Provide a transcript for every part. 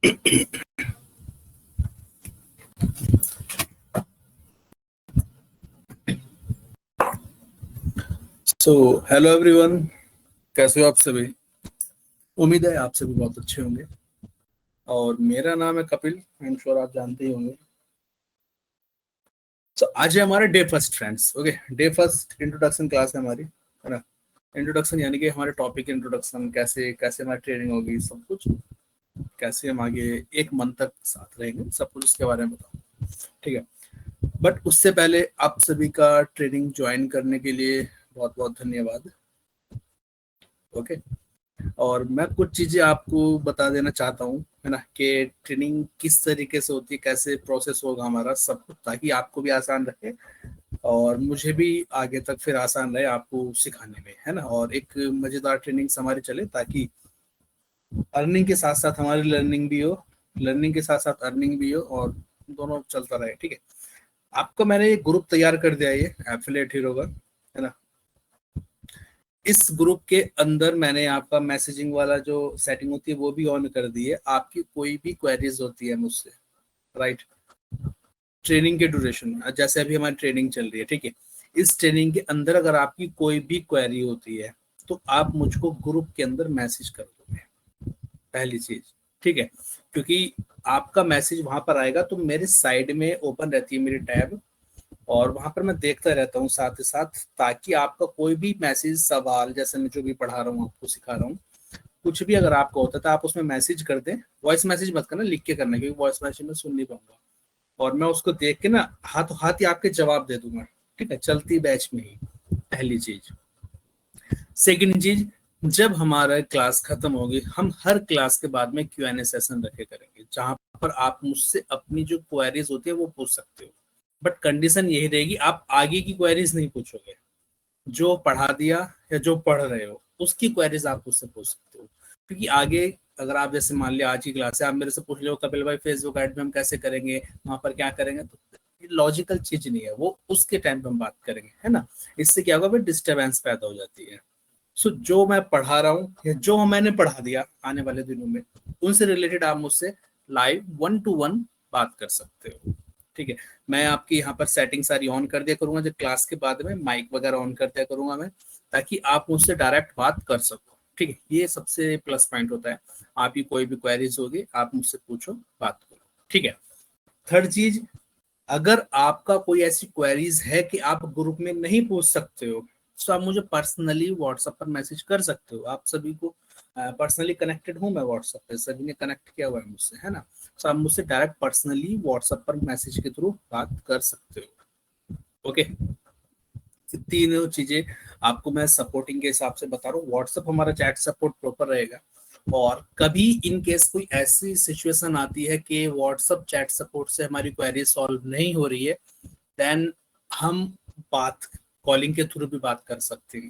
So hello everyone, कैसे हो आप सभी। उम्मीद है आप सभी बहुत अच्छे होंगे। और मेरा नाम है कपिल, आई एम श्योर आप जानते ही होंगे। सो आज है हमारा day first friends. Okay, day first introduction class है हमारी, है ना। इंट्रोडक्शन यानी कि हमारे टॉपिक इंट्रोडक्शन, कैसे कैसे हमारी ट्रेनिंग होगी, सब कुछ कैसे हम आगे एक मंथ तक साथ रहेंगे, सब कुछ उसके बारे में बताऊँ। ठीक है, बट उससे पहले आप सभी का ट्रेनिंग ज्वाइन करने के लिए बहुत बहुत धन्यवाद। ओके, और मैं कुछ चीजें आपको बता देना चाहता हूँ, है ना, कि ट्रेनिंग किस तरीके से होती है, कैसे प्रोसेस होगा हमारा सब कुछ, ताकि आपको भी आसान रहे और मुझे भी आगे तक फिर आसान रहे आपको सिखाने में, है ना। और एक मजेदार ट्रेनिंग हमारी चले, ताकि अर्निंग के साथ साथ हमारी लर्निंग भी हो, लर्निंग के साथ साथ अर्निंग भी हो, और दोनों चलता रहे। ठीक है, आपको मैंने एक ग्रुप तैयार कर दिया है, ये एफिलिएट हीरो का, है ना। इस ग्रुप के अंदर मैंने आपका मैसेजिंग वाला जो सेटिंग होती है वो भी ऑन कर दी है। आपकी कोई भी क्वेरीज होती है मुझसे, राइट, ट्रेनिंग के ड्यूरेशन में, जैसे अभी हमारी ट्रेनिंग चल रही है, ठीक है, इस ट्रेनिंग के अंदर अगर आपकी कोई भी क्वेरी होती है तो आप मुझको ग्रुप के अंदर मैसेज कर दोगे, पहली चीज। ठीक है, क्योंकि आपका मैसेज वहां पर आएगा तो मेरे साइड में ओपन रहती है मेरी टैब, और वहां पर मैं देखता रहता हूँ साथ ही साथ, ताकि आपका कोई भी मैसेज, सवाल, जैसे मैं जो भी पढ़ा रहा हूँ आपको सिखा रहा हूँ, कुछ भी अगर आपको होता है तो आप उसमें मैसेज कर दें। वॉइस मैसेज मत करना, लिख के करना, क्योंकि वॉइस मैसेज में सुन नहीं पाऊंगा, और मैं उसको देख के ना हाथों हाथ ही आपके जवाब दे दूंगा। ठीक है, चलती बैच में ही, पहली चीज। सेकंड चीज, जब हमारा क्लास खत्म होगी, हम हर क्लास के बाद में Q&A सेशन रखे करेंगे, जहां पर आप मुझसे अपनी जो क्वेरीज होती है वो पूछ सकते हो। बट कंडीशन यही रहेगी, आप आगे की क्वेरीज नहीं पूछोगे, जो पढ़ा दिया या जो पढ़ रहे हो उसकी क्वेरीज आप मुझसे पूछ सकते हो। क्योंकि आगे अगर आप, जैसे मान लिया आज की क्लास है, आप मेरे से पूछ लो कपिल भाई फेसबुक ऐड में हम कैसे करेंगे, वहां पर क्या करेंगे, तो लॉजिकल चीज नहीं है वो, उसके टाइम पे हम बात करेंगे, है ना। इससे क्या होगा, फिर डिस्टरबेंस पैदा हो जाती है। सो जो मैं पढ़ा रहा हूँ या जो मैंने पढ़ा दिया आने वाले दिनों में, उनसे रिलेटेड आप मुझसे लाइव 1 to 1 बात कर सकते हो। ठीक है, मैं आपकी यहाँ पर सेटिंग सारी ऑन कर दिया करूंगा, जब क्लास के बाद में माइक वगैरह ऑन कर दिया करूंगा मैं, ताकि आप मुझसे डायरेक्ट बात कर सको। ठीक है, ये सबसे प्लस पॉइंट होता है। आपकी कोई भी क्वेरीज होगी आप मुझसे पूछो, बात करो। ठीक है, थर्ड चीज, अगर आपका कोई ऐसी क्वेरीज है कि आप ग्रुप में नहीं पूछ सकते हो, तो आप मुझे पर्सनली व्हाट्सएप पर मैसेज कर सकते हो। आप सभी को पर्सनली कनेक्टेड हूँ मैं, व्हाट्सएप पे सभी ने कनेक्ट किया हुआ है मुझसे, है ना। तो आप मुझसे डायरेक्ट पर्सनली व्हाट्सएप पर मैसेज के थ्रू बात कर सकते हो। ओके, तीनों चीजें आपको मैं सपोर्टिंग के हिसाब से बता रहा हूँ। व्हाट्सएप हमारा चैट सपोर्ट प्रॉपर रहेगा, और कभी इन केस कोई ऐसी सिचुएशन आती है कि व्हाट्सएप चैट सपोर्ट से हमारी क्वेरी सॉल्व नहीं हो रही है, देन हम बात कॉलिंग के थ्रू भी बात कर सकते हैं।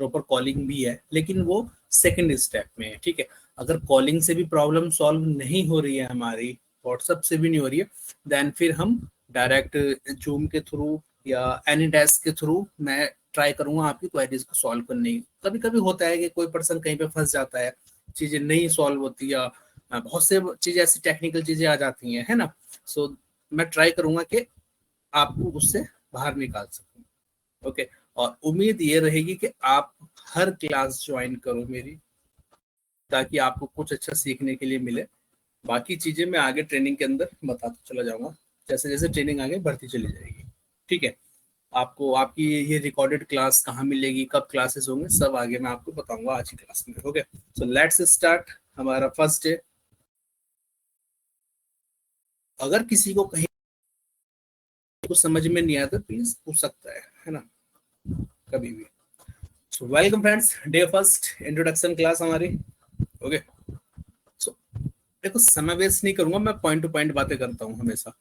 प्रॉपर कॉलिंग भी है, लेकिन वो सेकंड स्टेप में है। ठीक है, अगर कॉलिंग से भी प्रॉब्लम सॉल्व नहीं हो रही है हमारी, व्हाट्सएप से भी नहीं हो रही है, देन फिर हम डायरेक्ट जूम के थ्रू या एनी डेस्क के थ्रू मैं ट्राई करूंगा आपकी क्वेरीज को सॉल्व करने की। कभी कभी होता है कि कोई पर्सन कहीं पे फंस जाता है, चीजें नहीं सॉल्व होती, या बहुत से चीजें ऐसी टेक्निकल चीजें आ जाती हैं, है ना। सो मैं ट्राई करूंगा कि आपको उससे बाहर निकाल सकूं। ओके, और उम्मीद ये रहेगी कि आप हर क्लास ज्वाइन करो मेरी, ताकि आपको कुछ अच्छा सीखने के लिए मिले। बाकी चीजें मैं आगे ट्रेनिंग के अंदर बताता चला जाऊंगा, जैसे जैसे ट्रेनिंग आगे बढ़ती चली जाएगी। ठीक है, आपको आपकी ये रिकॉर्डेड क्लास कहाँ मिलेगी, कब क्लासेस होंगे, सब आगे मैं आपको बताऊंगा आज की क्लास में। ओके, सो लेट्स स्टार्ट हमारा फर्स्ट डे। अगर किसी को कहीं कुछ समझ में नहीं आया तो प्लीज पूछ सकता है ना, कभी भी। So welcome friends, day first introduction class हमारी। ओके, सो देखो, समय वेस्ट नहीं करूंगा, मैं पॉइंट टू पॉइंट बातें करता हूँ हमेशा।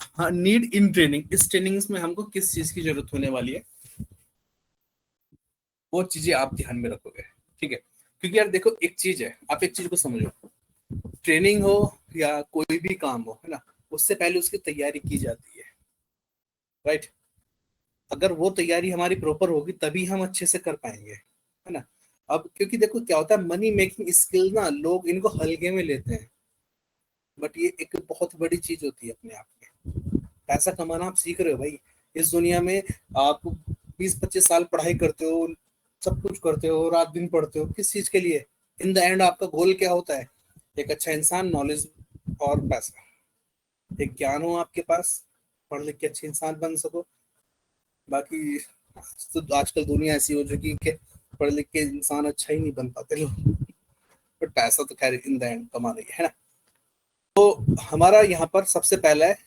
हाँ, नीड इन ट्रेनिंग, इस ट्रेनिंग में हमको किस चीज की जरूरत होने वाली है, वो चीजें आप ध्यान में रखोगे। ठीक है, क्योंकि यार देखो, एक चीज है, आप एक चीज को समझो, ट्रेनिंग हो या कोई भी काम हो, है ना, उससे पहले उसकी तैयारी की जाती है, राइट। अगर वो तैयारी हमारी प्रॉपर होगी तभी हम अच्छे से कर पाएंगे, है ना। अब क्योंकि देखो क्या होता है, मनी मेकिंग स्किल ना लोग इनको हल्के में लेते हैं, बट ये एक बहुत बड़ी चीज होती है अपने आप में। पैसा कमाना आप सीख रहे हो भाई, इस दुनिया में आप 20-25 साल पढ़ाई करते हो, सब कुछ करते हो, रात दिन पढ़ते हो, किस चीज के लिए? इन द एंड आपका गोल क्या होता है? एक अच्छा इंसान, नॉलेज और पैसा, एक ज्ञान हो आपके पास, पढ़ लिख के अच्छे इंसान बन सको। बाकी तो आजकल दुनिया ऐसी हो चुकी है कि पढ़ लिख के इंसान अच्छा ही नहीं बन पाते लोग, बट पैसा तो खैर इन द एंड कमाना ही है ना। तो हमारा यहाँ पर सबसे पहला है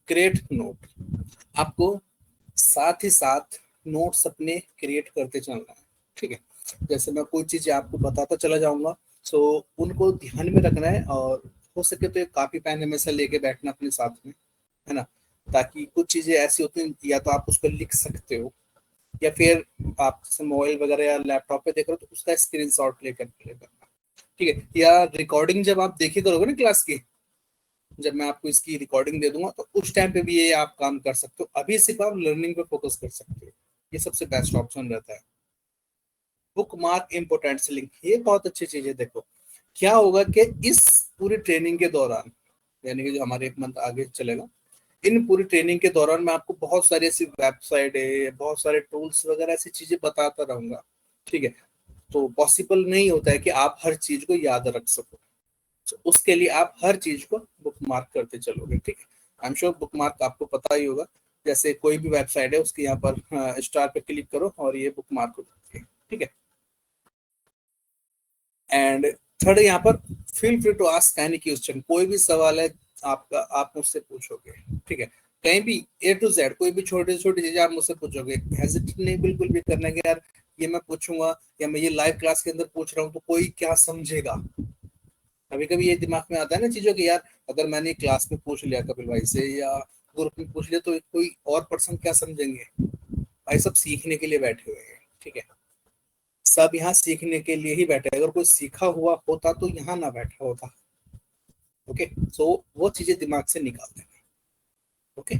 क्रिएट नोट। आपको साथ ही साथ नोट्स अपने क्रिएट करते चलना है, ठीक है? जैसे मैं कोई चीज आपको बताता चला जाऊंगा, तो उनको ध्यान में रखना है, और हो सके तो एक कॉपी पेन हमेशा लेके बैठना अपने साथ में, है ना? ताकि कुछ चीजें ऐसी होती हैं, या तो आप उस पर लिख सकते हो, या फिर आप जैसे मोबाइल वगैरह या लैपटॉप पे देख रहे हो तो उसका स्क्रीनशॉट लेकर के करना, ठीक है? या रिकॉर्डिंग जब आप देखे करोगे ना क्लास की, जब मैं आपको इसकी रिकॉर्डिंग दे दूंगा तो उस टाइम पे भी ये आप काम कर सकते हो। अभी सिर्फ आप लर्निंग पे फोकस कर सकते हो, ये सबसे बेस्ट ऑप्शन रहता है। बुक मार्क इम्पोर्टेंट लिंक, ये बहुत अच्छी चीज है। देखो क्या होगा कि इस पूरी ट्रेनिंग के दौरान, यानी कि जो हमारे 1 मंथ आगे चलेगा, इन पूरी ट्रेनिंग के दौरान मैं आपको बहुत सारी ऐसी वेबसाइट है, बहुत सारे टूल्स वगैरह ऐसी चीजें बताता रहूंगा, ठीक है? तो पॉसिबल नहीं होता है कि आप हर चीज को याद रख सको, तो उसके लिए आप हर चीज को बुक मार्क करते चलोगे, ठीक है? I am sure book mark आपको पता ही होगा। जैसे कोई भी वेबसाइट है उसके यहाँ पर स्टार पे क्लिक करो और ये बुक मार्क हो जाती है, ठीक है? एंड थर्ड यहाँ पर, feel free to ask any question, कोई भी सवाल है आपका, आप मुझसे पूछोगे, ठीक है? कहीं भी A to Z कोई भी छोटी छोटी चीजें आप मुझसे पूछोगे, हेजिटेट नहीं बिल्कुल भी करना कि यार ये मैं पूछूंगा, या मैं ये लाइव क्लास के अंदर पूछ रहा हूँ तो कोई क्या समझेगा। कभी कभी ये दिमाग में आता है ना चीजों की, यार अगर मैंने क्लास में पूछ लिया कपिल भाई से या ग्रुप में पूछ लिया तो कोई और पर्सन क्या समझेंगे? भाई सब सीखने के लिए बैठे हुए हैं, ठीक है? सब यहाँ सीखने के लिए ही बैठे हैं, अगर कोई सीखा हुआ होता तो यहाँ ना बैठा होता। ओके, सो वो चीजें दिमाग से निकाल देना। Okay,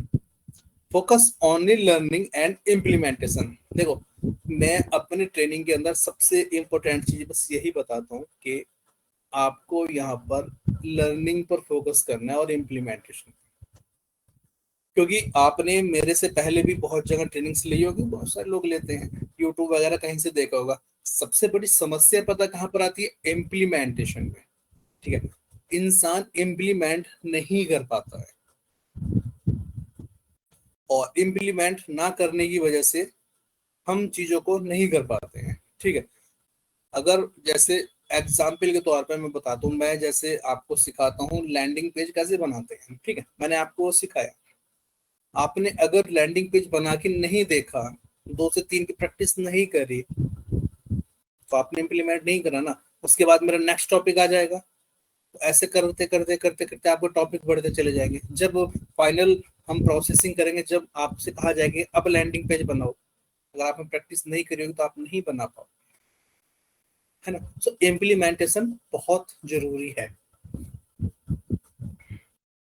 focus only learning and implementation. देखो मैं अपने ट्रेनिंग के अंदर सबसे इंपॉर्टेंट चीज बस यही बताता हूँ कि आपको यहाँ पर लर्निंग पर फोकस करना है और इम्प्लीमेंटेशन, क्योंकि आपने मेरे से पहले भी बहुत जगह ट्रेनिंग्स ली होगी, बहुत सारे लोग लेते हैं, यूट्यूब वगैरह कहीं से देखा होगा। सबसे बड़ी समस्या पता कहाँ पर आती है? इम्प्लीमेंटेशन में, ठीक है? इंसान इम्प्लीमेंट नहीं कर पाता है, और इम्प्लीमेंट ना करने की वजह से हम चीजों को नहीं कर पाते हैं, ठीक है? अगर जैसे एग्जाम्पल के तौर पर मैं बताता हूँ, मैं जैसे आपको सिखाता हूँ लैंडिंग पेज कैसे बनाते हैं, ठीक है? मैंने आपको सिखाया, आपने अगर लैंडिंग पेज बना के नहीं देखा, 2 से 3 की प्रैक्टिस नहीं करी, तो आपने इम्प्लीमेंट नहीं करा ना। उसके बाद मेरा नेक्स्ट टॉपिक आ जाएगा, तो ऐसे करते करते करते करते आपको टॉपिक बढ़ते चले जाएंगे। जब फाइनल हम प्रोसेसिंग करेंगे, जब आपसे कहा जाएगा अब लैंडिंग पेज बनाओ, अगर आपने प्रैक्टिस नहीं करी होगी तो आप नहीं बना पाओ, है ना? सो इम्प्लीमेंटेशन बहुत जरूरी है।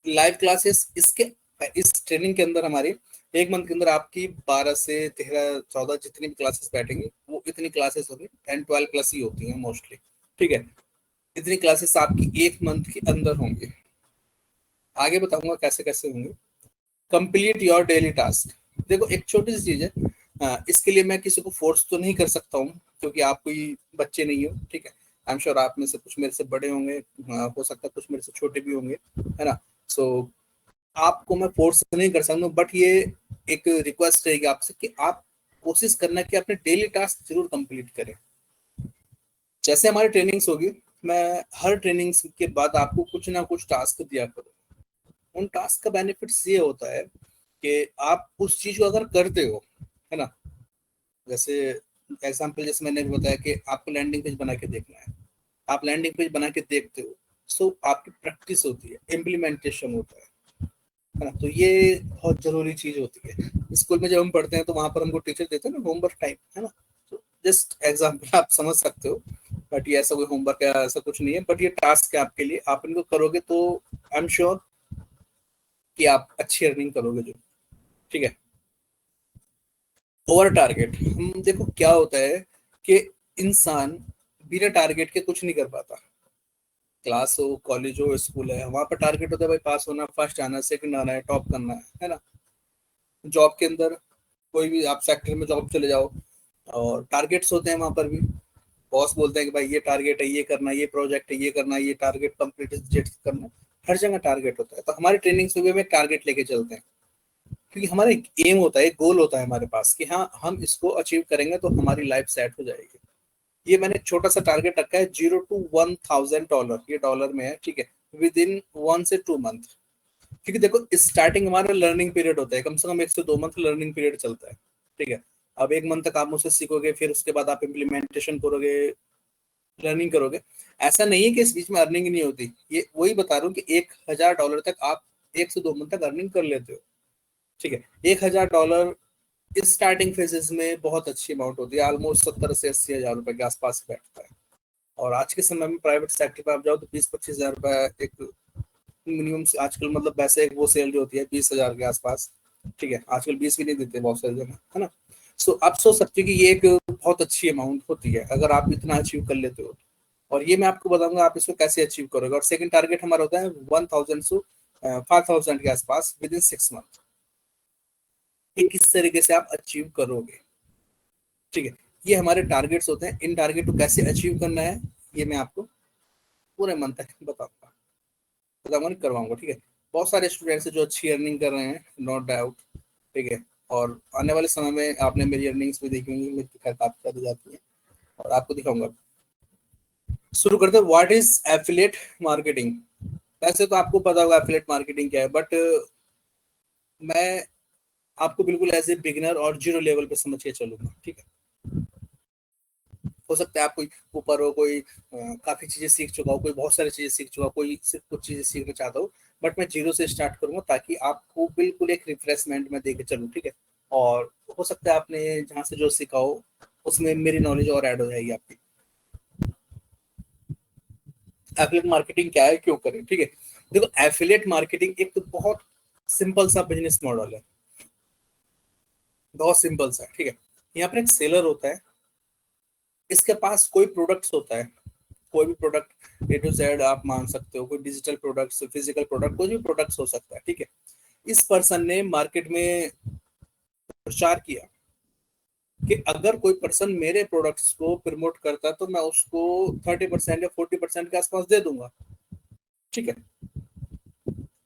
लाइव क्लासेस इसके, इस ट्रेनिंग के अंदर हमारी 1 मंथ के अंदर आपकी 12 से 13 14 जितनी भी क्लासेस बैठेंगी, वो इतनी क्लासेस होगी, 10-12 प्लस ही होती हैं मोस्टली, ठीक है? इतनी क्लासेस आपकी 1 मंथ के अंदर होंगी। आगे बताऊंगा कैसे कैसे होंगे। कंप्लीट योर डेली टास्क, देखो एक छोटी सी चीज है, इसके लिए मैं किसी को फोर्स तो नहीं कर सकता हूँ, क्योंकि आप कोई बच्चे नहीं हो, ठीक है? आई एम श्योर आप में से कुछ मेरे से बड़े होंगे, हो सकता है कुछ मेरे से छोटे भी होंगे, है ना? सो आपको मैं फोर्स नहीं कर सकता, बट ये एक रिक्वेस्ट रहेगी आपसे कि आप कोशिश करना कि अपने डेली टास्क जरूर कंप्लीट करें। जैसे हमारी ट्रेनिंग्स होगी, मैं हर ट्रेनिंग्स के बाद आपको कुछ ना कुछ टास्क दिया करूँ। उन टास्क का बेनिफिट्स ये होता है कि आप उस चीज को अगर करते हो, है ना? जैसे एग्जाम्पल जैसे मैंने भी बताया कि आपको लैंडिंग पेज बना के देखना है, आप लैंडिंग पेज बना के देखते हो, सो आपकी प्रैक्टिस होती है, इम्प्लीमेंटेशन होता है ना? तो ये बहुत जरूरी चीज होती है। स्कूल में जब हम पढ़ते हैं तो वहां पर हमको टीचर देते हैं ना होमवर्क टाइप, है ना? तो जस्ट एग्जाम्पल आप समझ सकते हो, बट ये ऐसा कोई होमवर्क है ऐसा कुछ नहीं है, बट ये टास्क है आपके लिए, आप इनको करोगे तो आई एम श्योर कि आप अच्छी अर्निंग करोगे जो, ठीक है? ओवर टारगेट, हम देखो क्या होता है कि इंसान बिना टारगेट के कुछ नहीं कर पाता। क्लास हो, कॉलेज हो, स्कूल है, वहां पर टारगेट होता है भाई पास होना, फर्स्ट आना, सेकंड आना है, टॉप करना है ना। जॉब के अंदर कोई भी आप सेक्टर में जॉब चले जाओ और टारगेट्स होते हैं वहां पर भी। बॉस बोलते हैं कि भाई ये टारगेट है, ये करना है, ये प्रोजेक्ट है, ये करना है, ये टारगेट कंप्लीट करना है। हर जगह टारगेट होता है, तो हमारी ट्रेनिंग से में टारगेट लेके चलते हैं, क्योंकि हमारा एक एम होता है, एक गोल होता है हमारे पास कि हाँ हम इसको अचीव करेंगे तो हमारी लाइफ सेट हो जाएगी। ये मैंने छोटा सा टारगेट रखा है, $0 to $1,000, ये डॉलर में है, ठीक है, विद इन 1 से 2 मंथ। क्योंकि देखो स्टार्टिंग हमारा लर्निंग पीरियड होता है, कम से कम 1 से 2 मंथ लर्निंग पीरियड चलता है, ठीक है। अब 1 मंथ तक आप मुझसे सीखोगे, फिर उसके बाद आप इम्प्लीमेंटेशन करोगे, लर्निंग करोगे। ऐसा नहीं है कि इस बीच में अर्निंग नहीं होती, ये वही बता रहा हूँ कि $1,000 तक आप 1 से 2 मंथ तक अर्निंग कर लेते हो, ठीक है। $1,000 इस स्टार्टिंग फेजेस में बहुत अच्छी अमाउंट होती है, ऑलमोस्ट 70 से 80 हजार रुपए के आसपास बैठता है। और आज के समय में प्राइवेट सेक्टर पे आप जाओ तो 20-25 हजार रुपए एक मिनिमम आजकल, मतलब वैसे एक वो सैलरी होती है 20 हजार के आसपास, ठीक है। आजकल 20 भी नहीं देते बहुत सारी जगह, है ना। सो आप सोच सकते हो कि ये एक बहुत अच्छी अमाउंट होती है अगर आप इतना अचीव कर लेते हो। और ये मैं आपको बताऊंगा आप इसको कैसे अचीव करोगे। और सेकंड टारगेट हमारा होता है 1,000 से 5,000 के आसपास विद इन 6 मंथ। ये किस तरीके से आप अचीव करोगे, ठीक है। ये हमारे टारगेट्स होते हैं, इन टारगेट को कैसे अचीव करना है ये मैं आपको पूरे मंथ तक बताऊंगा, बताऊंगा नहीं, करवाऊंगा, ठीक है। बहुत सारे स्टूडेंट्स हैं जो अच्छी अर्निंग कर रहे हैं, नो डाउट, ठीक है। और आने वाले समय में आपने मेरी अर्निंग्स भी देखी होंगी, मेरी खैर काफी ज्यादा जाती है, और आपको दिखाऊंगा। शुरू करते हैं, व्हाट इज एफिलिएट मार्केटिंग। वैसे तो आपको पता होगा एफिलिएट मार्केटिंग क्या है, बट मैं आपको बिल्कुल एज ए बिगिनर और जीरो लेवल पे समझ के चलूंगा, ठीक है। हो सकता है आप कोई ऊपर हो, कोई काफी चीजें सीख चुका हो, कोई बहुत सारी चीजें सीख चुका हो, कोई सिर्फ कुछ चीजें सीखना चाहता हो। बट मैं जीरो से स्टार्ट करूंगा ताकि आपको बिल्कुल एक रिफ्रेशमेंट में देके चलूँ, ठीक है। और हो सकता है आपने जहाँ से जो सीखा हो उसमें मेरी नॉलेज और ऐड हो जाएगी आपकी। एफिलिएट मार्केटिंग क्या है, क्यों करें, ठीक है। देखो एफिलिएट मार्केटिंग एक तो बहुत सिंपल सा बिजनेस मॉडल है, बहुत सिंपल सा, ठीक है। यहाँ पर एक सेलर होता है, इसके पास कोई प्रोडक्ट्स होता है, कोई भी प्रोडक्ट A to Z आप मान सकते हो, कोई डिजिटल प्रोडक्ट्स, फिजिकल प्रोडक्ट, कोई भी प्रोडक्ट्स हो सकता है, ठीक है। इस पर्सन ने मार्केट में प्रचार किया कि अगर कोई पर्सन मेरे प्रोडक्ट्स को प्रमोट करता है तो मैं उसको 30% या 40% के आसपास दे दूंगा, ठीक है।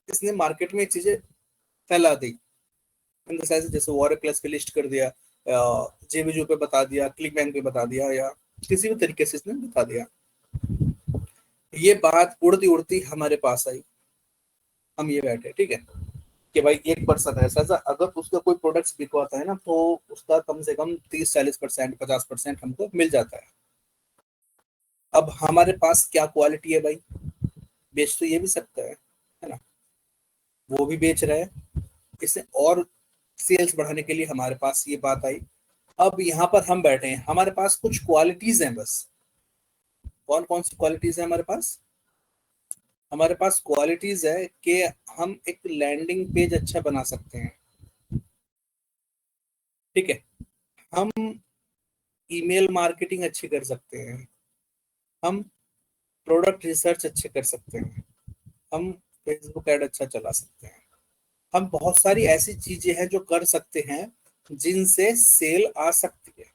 इसने मार्केट में चीजें फैला दी, इन द सेंस जैसे वॉरेक्लस पे लिस्ट कर दिया, जेबीजू पे बता दिया, क्लिक बैंक पे बता दिया, या किसी भी तरीके से इसने बता दिया। ये बात उड़ती उड़ती हमारे पास आई, हम ये बैठे, ठीक है, कि भाई एक पर्सन है ऐसा, अगर उसका कोई प्रोडक्ट्स बिकवाता है ना तो उसका कम से कम 30-40%, 50% हमको मिल जाता है। अब हमारे पास क्या क्वालिटी है भाई, बेच तो ये भी सकता है ना, वो भी बेच रहा है, इसे और सेल्स बढ़ाने के लिए हमारे पास ये बात आई। अब यहाँ पर हम बैठे हैं, हमारे पास कुछ क्वालिटीज हैं बस। कौन कौन सी क्वालिटीज है हमारे पास? हमारे पास क्वालिटीज है कि हम एक लैंडिंग पेज अच्छा बना सकते हैं, ठीक है। हम ईमेल मार्केटिंग अच्छी कर सकते हैं, हम प्रोडक्ट रिसर्च अच्छे कर सकते हैं, हम फेसबुक ऐड अच्छा चला सकते हैं, हम बहुत सारी ऐसी चीजें हैं जो कर सकते हैं जिनसे सेल आ सकती है,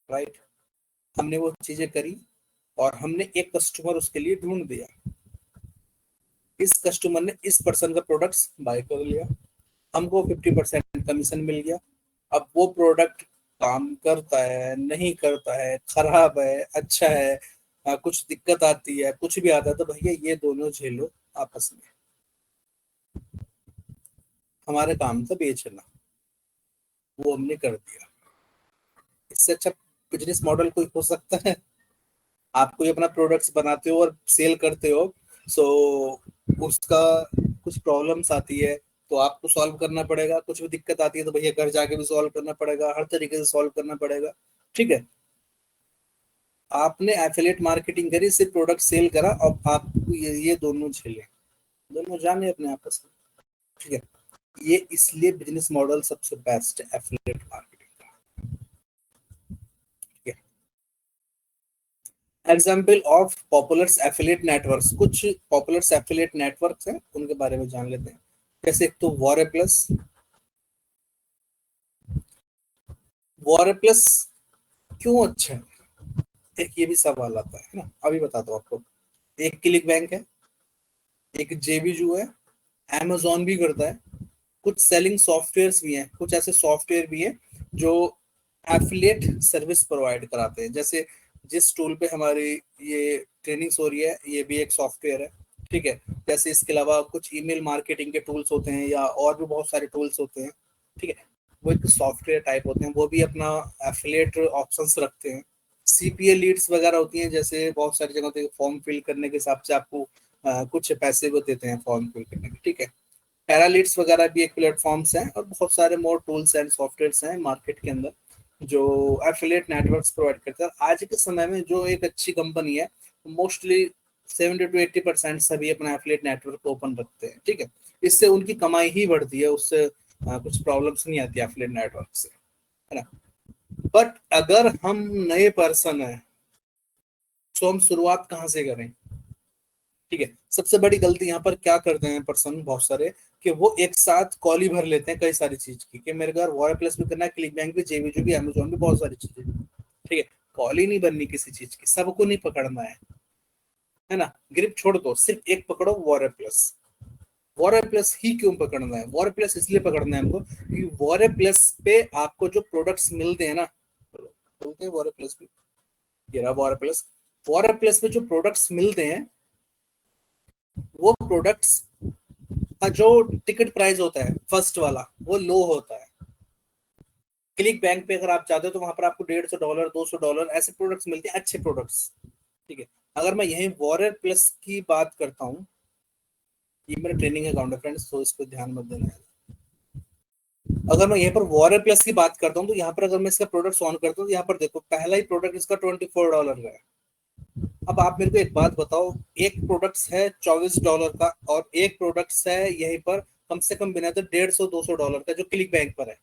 राइट। हमने वो चीजें करी और हमने एक कस्टमर उसके लिए ढूंढ दिया, इस कस्टमर ने इस पर्सन का प्रोडक्ट्स बाय कर लिया, हमको 50% कमीशन मिल गया। अब वो प्रोडक्ट काम करता है, नहीं करता है, खराब है, अच्छा है, कुछ दिक्कत आती है, कुछ भी आता है, तो भैया ये दोनों झेलो आपस में। हमारा काम था बेचना, वो हमने कर दिया। इससे अच्छा बिजनेस मॉडल कोई हो सकता है? आप कोई अपना प्रोडक्ट्स बनाते हो और सेल करते हो, सो उसका कुछ प्रॉब्लम्स आती है तो आपको सॉल्व करना पड़ेगा, कुछ भी दिक्कत आती है तो भैया घर जाके भी सॉल्व करना पड़ेगा, हर तरीके से सॉल्व करना पड़ेगा, ठीक है। आपने एफिलिएट मार्केटिंग करी, सिर्फ प्रोडक्ट सेल करा, अब आपको ये दोनों झेले, दोनों जाने अपने आपस में, ठीक है। ये इसलिए बिजनेस मॉडल सबसे बेस्ट है एफिलिएट मार्केटिंग का। ठीक है, example of popular affiliate networks, कुछ पॉपुलर एफिलिएट नेटवर्क्स हैं उनके बारे में जान लेते हैं। जैसे एक तो वॉरे प्लस। वॉरे प्लस क्यों अच्छा है, एक ये भी सवाल आता है ना, अभी बताता हूँ आपको। एक क्लिक बैंक है, एक जेबीजू है, amazon भी करता है, कुछ सेलिंग सॉफ्टवेयर्स भी हैं, कुछ ऐसे सॉफ्टवेयर भी हैं जो एफिलिएट सर्विस प्रोवाइड कराते हैं। जैसे जिस टूल पे हमारी ये ट्रेनिंग्स हो रही है, ये भी एक सॉफ्टवेयर है। ठीक है, जैसे इसके अलावा कुछ ईमेल मार्केटिंग के टूल्स होते हैं या और भी बहुत सारे टूल्स होते हैं। ठीक है, वो एक सॉफ्टवेयर टाइप होते हैं, वो भी अपना एफिलिएट ऑप्शंस रखते हैं। सीपीए लीड्स वगैरह होती हैं, जैसे बहुत सारी जगह पे फॉर्म फिल करने के हिसाब से आपको कुछ पैसे वो देते हैं फॉर्म फिल करने के। ठीक है, पैरालीड्स वगैरह भी एक प्लेटफॉर्म्स हैं, और बहुत सारे मोर टूल्स एंड सॉफ्टवेयर्स हैं मार्केट के अंदर जो एफिलिएट नेटवर्क्स प्रोवाइड करते हैं। आज के समय में जो एक अच्छी कंपनी है, मोस्टली 70 to 80% सभी अपना एफिलिएट नेटवर्क ओपन रखते हैं। ठीक है, इससे उनकी कमाई ही बढ़ती है, उससे कुछ प्रॉब्लम्स नहीं आती एफिलिएट नेटवर्क से, है ना। बट अगर हम नए पर्सन है तो हम शुरुआत कहाँ से करें। ठीक है, सबसे बड़ी गलती यहाँ पर क्या करते हैं पर्सन बहुत सारे, कि वो एक साथ कॉल ही भर लेते हैं कई सारी चीज की, कि मेरे घर वॉर प्लस भी करना है, क्लिक बैंक भी, जेबीजू भी, अमेजोन भी, बहुत सारी चीजें। ठीक है, कॉल ही नहीं बननी किसी चीज की, सबको नहीं पकड़ना है ना। ग्रिप छोड़ दो, सिर्फ एक पकड़ो, वॉर प्लस। वॉर प्लस ही क्यों पकड़ना है, वॉर प्लस इसलिए पकड़ना है हमको क्योंकि वॉर प्लस पे आपको जो प्रोडक्ट्स मिलते हैं ना, बोलते हैं वॉर प्लस पे, ये रहा वॉर प्लस। वॉर प्लस पे जो प्रोडक्ट्स मिलते हैं, वो प्रोडक्ट्स का जो टिकट प्राइस होता है फर्स्ट वाला, वो लो होता है। क्लिक बैंक पे अगर आप जाते हो तो वहां पर आपको $150, $200 ऐसे प्रोडक्ट्स मिलते हैं, अच्छे प्रोडक्ट्स। ठीक है, अगर मैं यही वॉरियर प्लस की बात करता हूँ, ये मेरा ट्रेनिंग अकाउंट है फ्रेंड्स, तो इस पर ध्यान मत देना। अगर मैं यहाँ पर वॉरियर प्लस की बात करता हूँ, तो यहाँ पर अगर मैं इसका प्रोडक्ट ऑन करता हूँ, तो यहाँ पर देखो पहला ही प्रोडक्ट इसका $24 का है। अब आप मेरे को एक बात बताओ, एक प्रोडक्ट्स है $24 का, और एक प्रोडक्ट्स है यहीं पर कम से कम बिना तो $150-200 का, जो क्लिक बैंक पर है,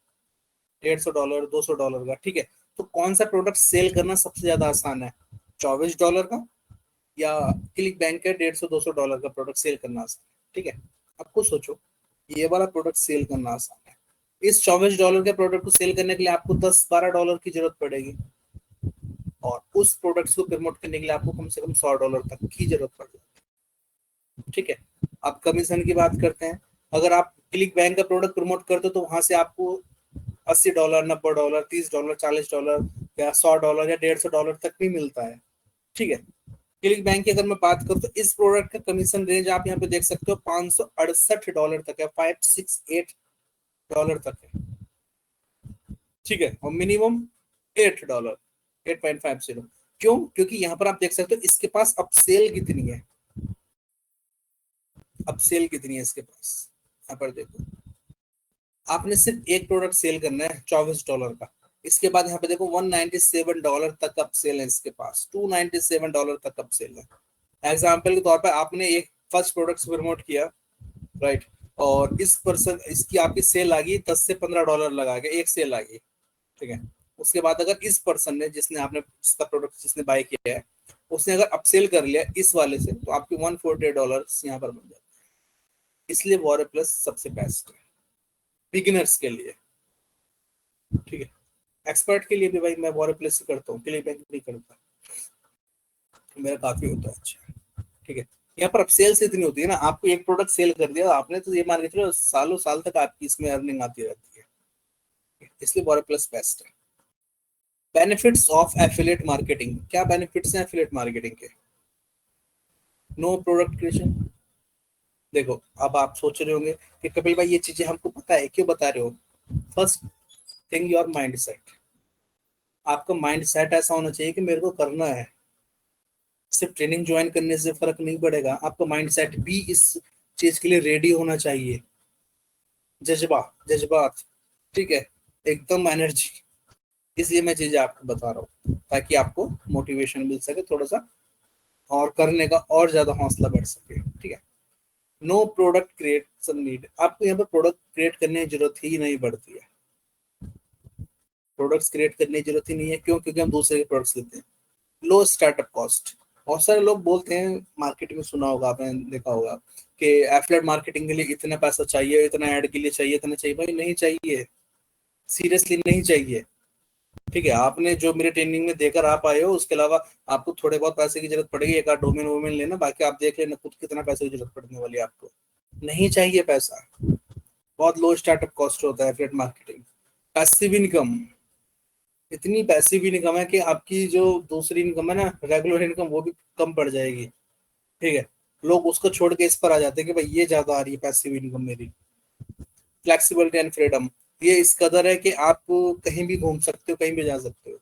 $150 $200 का। ठीक है, तो कौन सा प्रोडक्ट सेल करना सबसे ज्यादा आसान है, $24 का या क्लिक बैंक का $150-200 का प्रोडक्ट सेल करना आसान है। ठीक है, आपको सोचो, ये वाला प्रोडक्ट सेल करना आसान है। इस $24 के प्रोडक्ट को सेल करने के लिए आपको $10-12 की जरूरत पड़ेगी, और उस प्रोडक्ट्स को प्रमोट करने के लिए आपको कम से कम $100 तक की जरूरत पड़ेगी। ठीक है, आप कमीशन की बात करते हैं, अगर आप क्लिक बैंक का प्रोडक्ट प्रमोट करते हो तो वहां से आपको $80, $90, $30, $40 या $100 या $150 तक भी मिलता है। ठीक है, क्लिक बैंक की अगर मैं बात करूँ तो इस प्रोडक्ट का कमीशन रेंज आप यहाँ पे देख सकते हो $568 तक है, $568 तक है। ठीक है, और मिनिमम $8, 8.50। क्यों, क्योंकि यहाँ पर आप देख सकते हो इसके पास अपसेल कितनी है, अपसेल कितनी है इसके पास। यहाँ पर देखो, आपने सिर्फ एक प्रोडक्ट सेल करना है $24 का, इसके बाद यहाँ पे देखो $197 तक अपसेल है इसके पास, $297 तक अपसेल है। एग्जाम्पल के तौर पर आपने एक फर्स्ट प्रोडक्ट प्रमोट किया, राइट, और इस पर्सन इसकी आपकी सेल आ गई $10 से $15 लगा के, एक सेल आ गई। ठीक है, उसके बाद अगर इस पर्सन ने, जिसने आपने इसका प्रोडक्ट जिसने बाय किया है, उसने अगर अपसेल कर लिया इस वाले से, तो आपकी $148 यहाँ पर बन जाए। इसलिए वॉर प्लस सबसे बेस्ट है बिगिनर्स के लिए। ठीक है, एक्सपर्ट के लिए भी भाई मैं वॉर प्लस ही करता हूँ, क्लिक बैंक नहीं करता, मेरा काफी होता है। अच्छा, ठीक है, यहाँ पर अब सेल्स इतनी होती है ना, आपको एक प्रोडक्ट सेल कर दिया आपने, तो ये मान के चलो सालों साल तक आपकी इसमें अर्निंग आती रहती है, इसलिए वॉर प्लस बेस्ट है। बेनिफिट्स ऑफ एफिलिएट मार्केटिंग, क्या बेनिफिट्स हैं एफिलिएट मार्केटिंग के। No product creation. देखो, अब आप सोच रहे होंगे कि कपिल भाई ये चीजें हमको पता है, क्यों बता रहे हो। First thing your mind set, आपका माइंड सेट ऐसा होना चाहिए कि मेरे को करना है। सिर्फ ट्रेनिंग ज्वाइन करने से फर्क नहीं पड़ेगा, आपका माइंड सेट भी इस चीज के लिए रेडी होना चाहिए। जज्बा, जज्बात, ठीक है, एकदम एनर्जी। इसलिए मैं चीजें आपको बता रहा हूँ ताकि आपको मोटिवेशन मिल सके थोड़ा सा, और करने का और ज्यादा हौसला बढ़ सके। ठीक है, नो प्रोडक्ट क्रिएशन नीड, आपको यहाँ पर प्रोडक्ट क्रिएट करने की जरूरत ही नहीं पड़ती है। प्रोडक्ट्स क्रिएट करने की जरूरत ही नहीं है, क्यों? क्योंकि हम दूसरे के प्रोडक्ट्स लेते हैं। लो स्टार्टअप कॉस्ट, बहुत सारे लोग बोलते हैं, मार्केटिंग में सुना होगा आपने, देखा होगा कि एफिलिएट मार्केटिंग के लिए इतना पैसा चाहिए, इतना ऐड के लिए चाहिए, इतना चाहिए। भाई नहीं चाहिए, सीरियसली नहीं चाहिए। ठीक है, आपने जो मेरे ट्रेनिंग में देकर आप आए हो, उसके अलावा आपको थोड़े बहुत पैसे की जरूरत पड़ेगी, एक आध डोमेन वोमेन लेना, बाकी आप देख लेना खुद कितना पैसे की जरूरत पड़ने वाली है आपको। नहीं चाहिए पैसा, बहुत लो स्टार्टअप कॉस्ट होता है एफिलिएट मार्केटिंग। पैसिव इनकम, इतनी पैसिव इनकम है कि आपकी जो दूसरी इनकम है ना, रेगुलर इनकम, वो भी कम पड़ जाएगी। ठीक है, लोग उसको छोड़ के इस पर आ जाते हैं कि भाई ये ज्यादा आ रही है पैसिव इनकम मेरी। फ्लेक्सिबिलिटी एंड फ्रीडम, ये इस कदर है कि आप कहीं भी घूम सकते हो, कहीं भी जा सकते हो।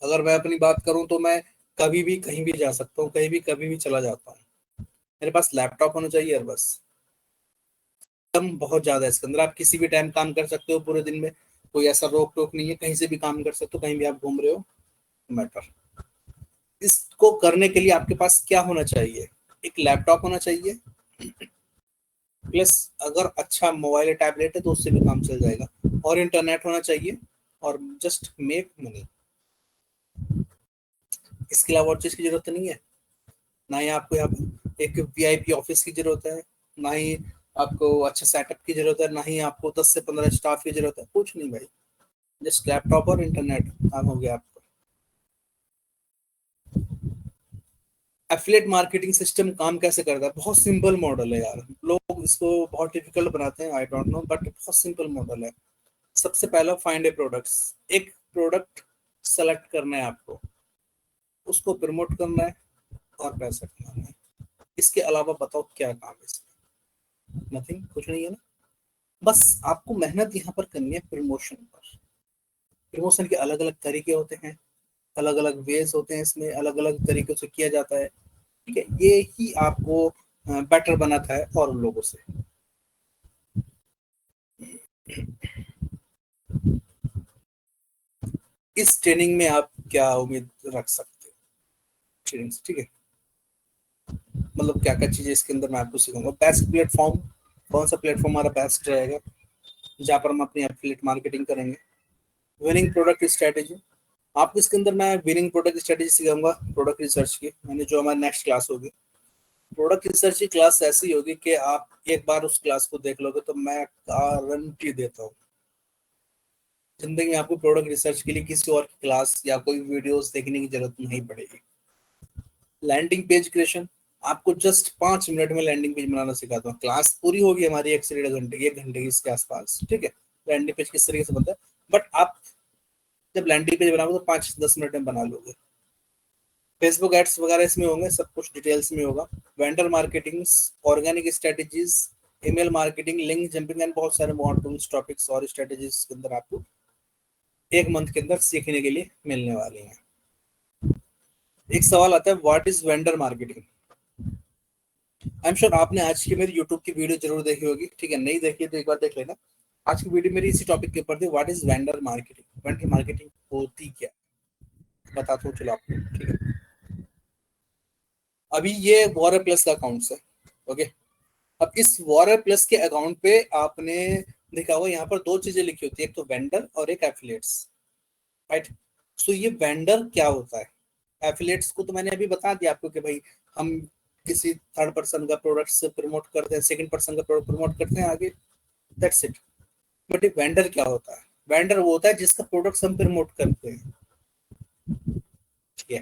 अगर मैं अपनी बात करूं तो मैं कभी भी कहीं भी जा सकता हूँ, कहीं भी कभी भी चला जाता हूँ। मेरे पास लैपटॉप होना चाहिए और बस। एकदम बहुत ज्यादा है इसके अंदर, आप किसी भी टाइम काम कर सकते हो पूरे दिन में, कोई ऐसा रोक टोक नहीं है, कहीं से भी काम कर सकते हो, कहीं भी आप घूम रहे हो, मैटर। इसको करने के लिए आपके पास क्या होना चाहिए? एक लैपटॉप होना चाहिए, प्लस अगर अच्छा मोबाइल या टैबलेट है तो उससे भी काम चल जाएगा, और इंटरनेट होना चाहिए, और जस्ट मेक मनी। इसके अलावा और चीज की जरूरत नहीं है। ना ही आपको यहाँ पर एक वीआईपी ऑफिस की जरूरत है, ना ही आपको अच्छा सेटअप की जरूरत है, ना ही आपको 10 से 15 स्टाफ की जरूरत है, कुछ नहीं भाई। जस्ट लैपटॉप और इंटरनेट, काम हो गया आपका। एफिलिएट मार्केटिंग सिस्टम काम कैसे करता है? बहुत सिंपल मॉडल है यार, लोग इसको बहुत डिफिकल्ट बनाते हैं, आई डोंट नो, बट बहुत सिंपल मॉडल है। सबसे पहला, फाइंड ए प्रोडक्ट्स। एक प्रोडक्ट सेलेक्ट करना है आपको, उसको प्रमोट करना है और पैसा कमाना है। इसके अलावा बताओ क्या काम है इसमें? नथिंग, कुछ नहीं है ना। बस आपको मेहनत यहाँ पर करनी है प्रमोशन पर। प्रमोशन के अलग अलग तरीके होते हैं, अलग अलग वेज होते हैं, इसमें अलग अलग तरीकों से किया जाता है। ठीक है, ये ही आपको बेटर बनाता है और लोगों से। इस ट्रेनिंग में आप क्या उम्मीद रख सकते हो ट्रेनिंग से? ठीक है, मतलब क्या क्या चीजें इसके अंदर मैं आपको सिखाऊंगा। बेस्ट प्लेटफॉर्म, कौन सा प्लेटफॉर्म हमारा बेस्ट रहेगा जहाँ पर हम अपनी एफिलिएट मार्केटिंग करेंगे। विनिंग प्रोडक्ट स्ट्रेटेजी, आपको इसके अंदर मैं विनिंग प्रोडक्ट स्ट्रेटेजी सिखाऊंगा, प्रोडक्ट रिसर्च की, मैंने जो हमारी नेक्स्ट क्लास होगी। प्रोडक्ट रिसर्च की क्लास ऐसी होगी कि आप एक बार उस क्लास को देख लोगे तो मैं गारंटी देता हूँ, जिंदगी में आपको प्रोडक्ट रिसर्च के लिए किसी और की क्लास या कोई वीडियोस देखने की जरूरत नहीं पड़ेगी। लैंडिंग पेज क्रिएशन, आपको जस्ट 5 मिनट में लैंडिंग पेज बनाना सिखाता हूँ। क्लास पूरी होगी हमारी 1 से 1.5 घंटे, 1 घंटे इसके आसपास। ठीक है, लैंडिंग पेज किस तरीके से बनता है, बट आप जब लैंडिंग पेज बनाओगे तो 5 से 10 मिनट में बना लोगे। फेसबुक एड्स वगैरह इसमें होंगे, सब कुछ डिटेल्स में होगा। Vendor marketing, organic strategies, email marketing, link jumping and बहुत सारे more टूल्स, टॉपिक्स और स्ट्रेटेजीज के अंदर आपको 1 मंथ के अंदर सीखने के लिए मिलने वाले हैं। एक सवाल आता है, what is vendor marketing? I am sure आपने आज की मेरी यूट्यूब की वीडियो जरूर देखी होगी। ठीक है, नहीं देखी तो एक बार देख लेना। आज की वीडियो मेरी इसी टॉपिक के ऊपर थी, what is vendor marketing. Vendor marketing होती क्या, बताता हूँ चलो आपको। ठीक है, अभी ये वॉर प्लस का अकाउंट है। ओके, अब इस वॉर प्लस के अकाउंट पे आपने देखा होगा यहाँ पर दो चीजें लिखी होती है, एक तो वेंडर और एक एफिलिएट्स, राइट। सो ये वेंडर क्या होता है? एफिलिएट्स को तो मैंने अभी बता दिया आपको कि भाई हम किसी थर्ड पर्सन का प्रोडक्ट से प्रमोट करते हैं, सेकंड पर्सन का प्रोडक्ट प्रमोट करते हैं आगे, दैट्स इट। बट ये वेंडर क्या होता है? वेंडर वो होता है जिसका प्रोडक्ट हम प्रमोट करते हैं। ठीक है,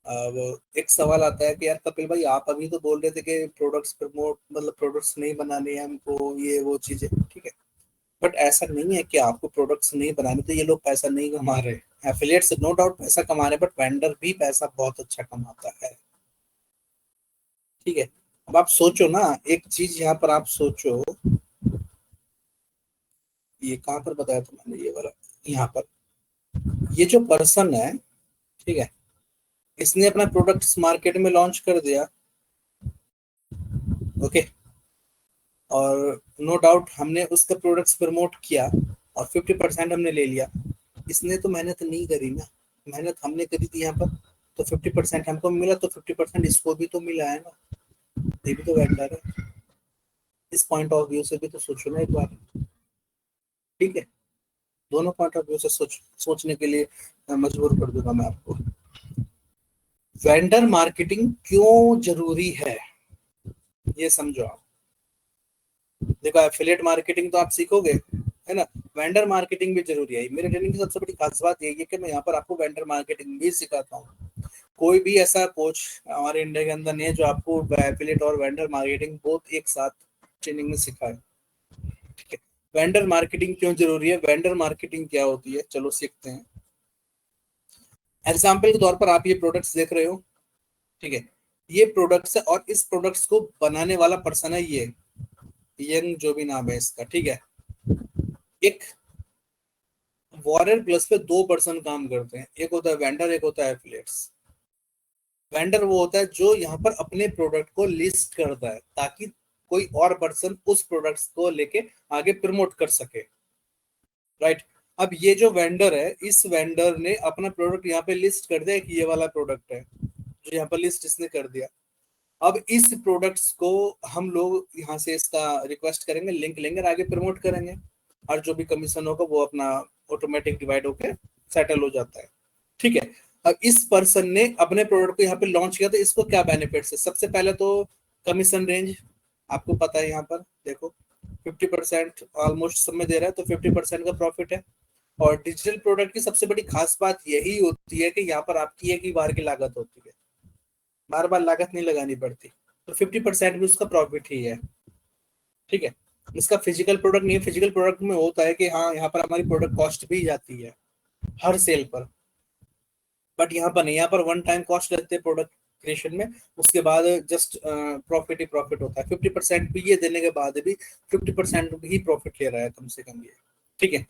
अब एक सवाल आता है कि यार कपिल भाई, आप अभी तो बोल रहे थे कि प्रोडक्ट्स प्रमोट, मतलब प्रोडक्ट्स नहीं बनाने हैं हमको, ये वो चीजें। ठीक है, बट ऐसा नहीं है कि आपको प्रोडक्ट्स नहीं बनाने तो ये लोग पैसा नहीं कमा रहे। एफिलिएट्स नो डाउट पैसा कमा रहे, बट वेंडर भी पैसा बहुत अच्छा कमाता है। ठीक है, अब आप सोचो ना, एक चीज यहाँ पर आप सोचो, ये कहाँ पर बताया था मैंने, ये वाला, यहाँ पर, ये जो पर्सन है, ठीक है, इसने अपना प्रोडक्ट्स मार्केट में लॉन्च कर दिया। ओके, और नो डाउट हमने उसका प्रोडक्ट्स प्रमोट किया और 50% हमने ले लिया। इसने तो मेहनत नहीं करी ना, मेहनत हमने करी थी यहाँ पर, तो 50% हमको मिला, तो 50% इसको भी तो मिला है ना। ये भी तो वेंडर है। इस पॉइंट ऑफ व्यू से भी तो सोचो ना एक बार। ठीक है, दोनों पॉइंट ऑफ व्यू से सोचने के लिए मजबूर कर दूंगा मैं आपको। वेंडर मार्केटिंग क्यों जरूरी है, ये समझो आप। देखो एफिलिएट मार्केटिंग तो आप सीखोगे, है ना। वेंडर मार्केटिंग भी जरूरी है। मेरे ट्रेनिंग की सबसे बड़ी खास बात यही है कि मैं यहाँ पर आपको वेंडर मार्केटिंग भी सिखाता हूँ। कोई भी ऐसा कोच हमारे इंडिया के अंदर नहीं है जो आपको एफिलिएट और वेंडर मार्केटिंग बोथ एक साथ ट्रेनिंग में सिखाए। ठीक है, वेंडर मार्केटिंग क्यों जरूरी है, वेंडर मार्केटिंग क्या होती है, चलो सीखते हैं। एग्जाम्पल के तौर पर आप ये प्रोडक्ट्स देख रहे हो, ठीक है, ये प्रोडक्ट्स है और इस प्रोडक्ट्स को बनाने वाला पर्सन है ये यंग जो भी नाम है इसका, ठीक है। एक वॉरियर प्लस पे दो पर्सन काम करते हैं, एक होता है वेंडर, एक होता है एफिलिएट्स। वेंडर वो होता है जो यहाँ पर अपने प्रोडक्ट को लिस्ट करता है ताकि कोई और पर्सन उस प्रोडक्ट्स को लेके आगे प्रमोट कर सके, राइट। अब ये जो वेंडर है, इस वेंडर ने अपना प्रोडक्ट यहाँ पे लिस्ट कर दिया कि ये वाला प्रोडक्ट है, जो यहाँ पर लिस्ट इसने कर दिया। अब इस प्रोडक्ट्स को हम लोग यहाँ से इसका रिक्वेस्ट करेंगे, लिंक लेंगे और आगे प्रमोट करेंगे, और जो भी कमीशन होगा वो अपना ऑटोमेटिक डिवाइड होकर सेटल हो जाता है। ठीक है, अब इस पर्सन ने अपने प्रोडक्ट को यहाँ पे लॉन्च किया तो इसको क्या बेनिफिट्स है, सबसे पहले तो कमीशन रेंज आपको पता है, यहाँ पर देखो 50% ऑलमोस्ट सब में दे रहा है, तो 50% का प्रॉफिट है। और डिजिटल प्रोडक्ट की सबसे बड़ी खास बात यही होती है कि यहाँ पर आपकी एक ही बार की लागत होती है, बार बार लागत नहीं लगानी पड़ती, तो 50% भी उसका प्रॉफिट ही है। ठीक है, इसका फिजिकल प्रोडक्ट नहीं है। फिजिकल प्रोडक्ट में होता है कि हाँ यहाँ पर हमारी प्रोडक्ट कॉस्ट भी जाती है हर सेल पर, बट यहाँ पर नहीं, यहाँ पर वन टाइम कॉस्ट लगते हैं प्रोडक्ट क्रिएशन में, उसके बाद जस्ट प्रॉफिट ही प्रॉफिट होता है। 50% भी ये देने के बाद भी 50% ही प्रॉफिट ले रहा है कम से कम ये। ठीक है,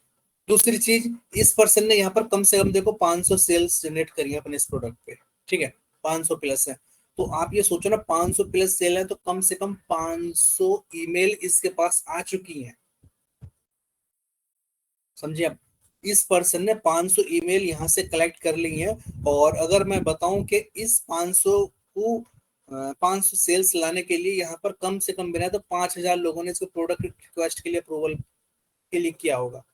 दूसरी चीज, इस पर्सन ने यहाँ पर कम से कम देखो 500 सेल्स जनरेट करी है अपने इस प्रोडक्ट पे। ठीक है, 500 प्लस है, तो आप ये सोचो ना 500 प्लस सेल है तो कम से कम 500 ईमेल इसके पास आ चुकी हैं। समझिए आप, इस पर्सन ने 500 ईमेल यहाँ से कलेक्ट कर ली है। और अगर मैं बताऊं कि इस 500 को 500 सेल्स लाने के लिए यहाँ पर कम से कम बिना तो 5000 लोगों ने इसको प्रोडक्ट रिक्वेस्ट के लिए अप्रूवल के लिए किया होगा।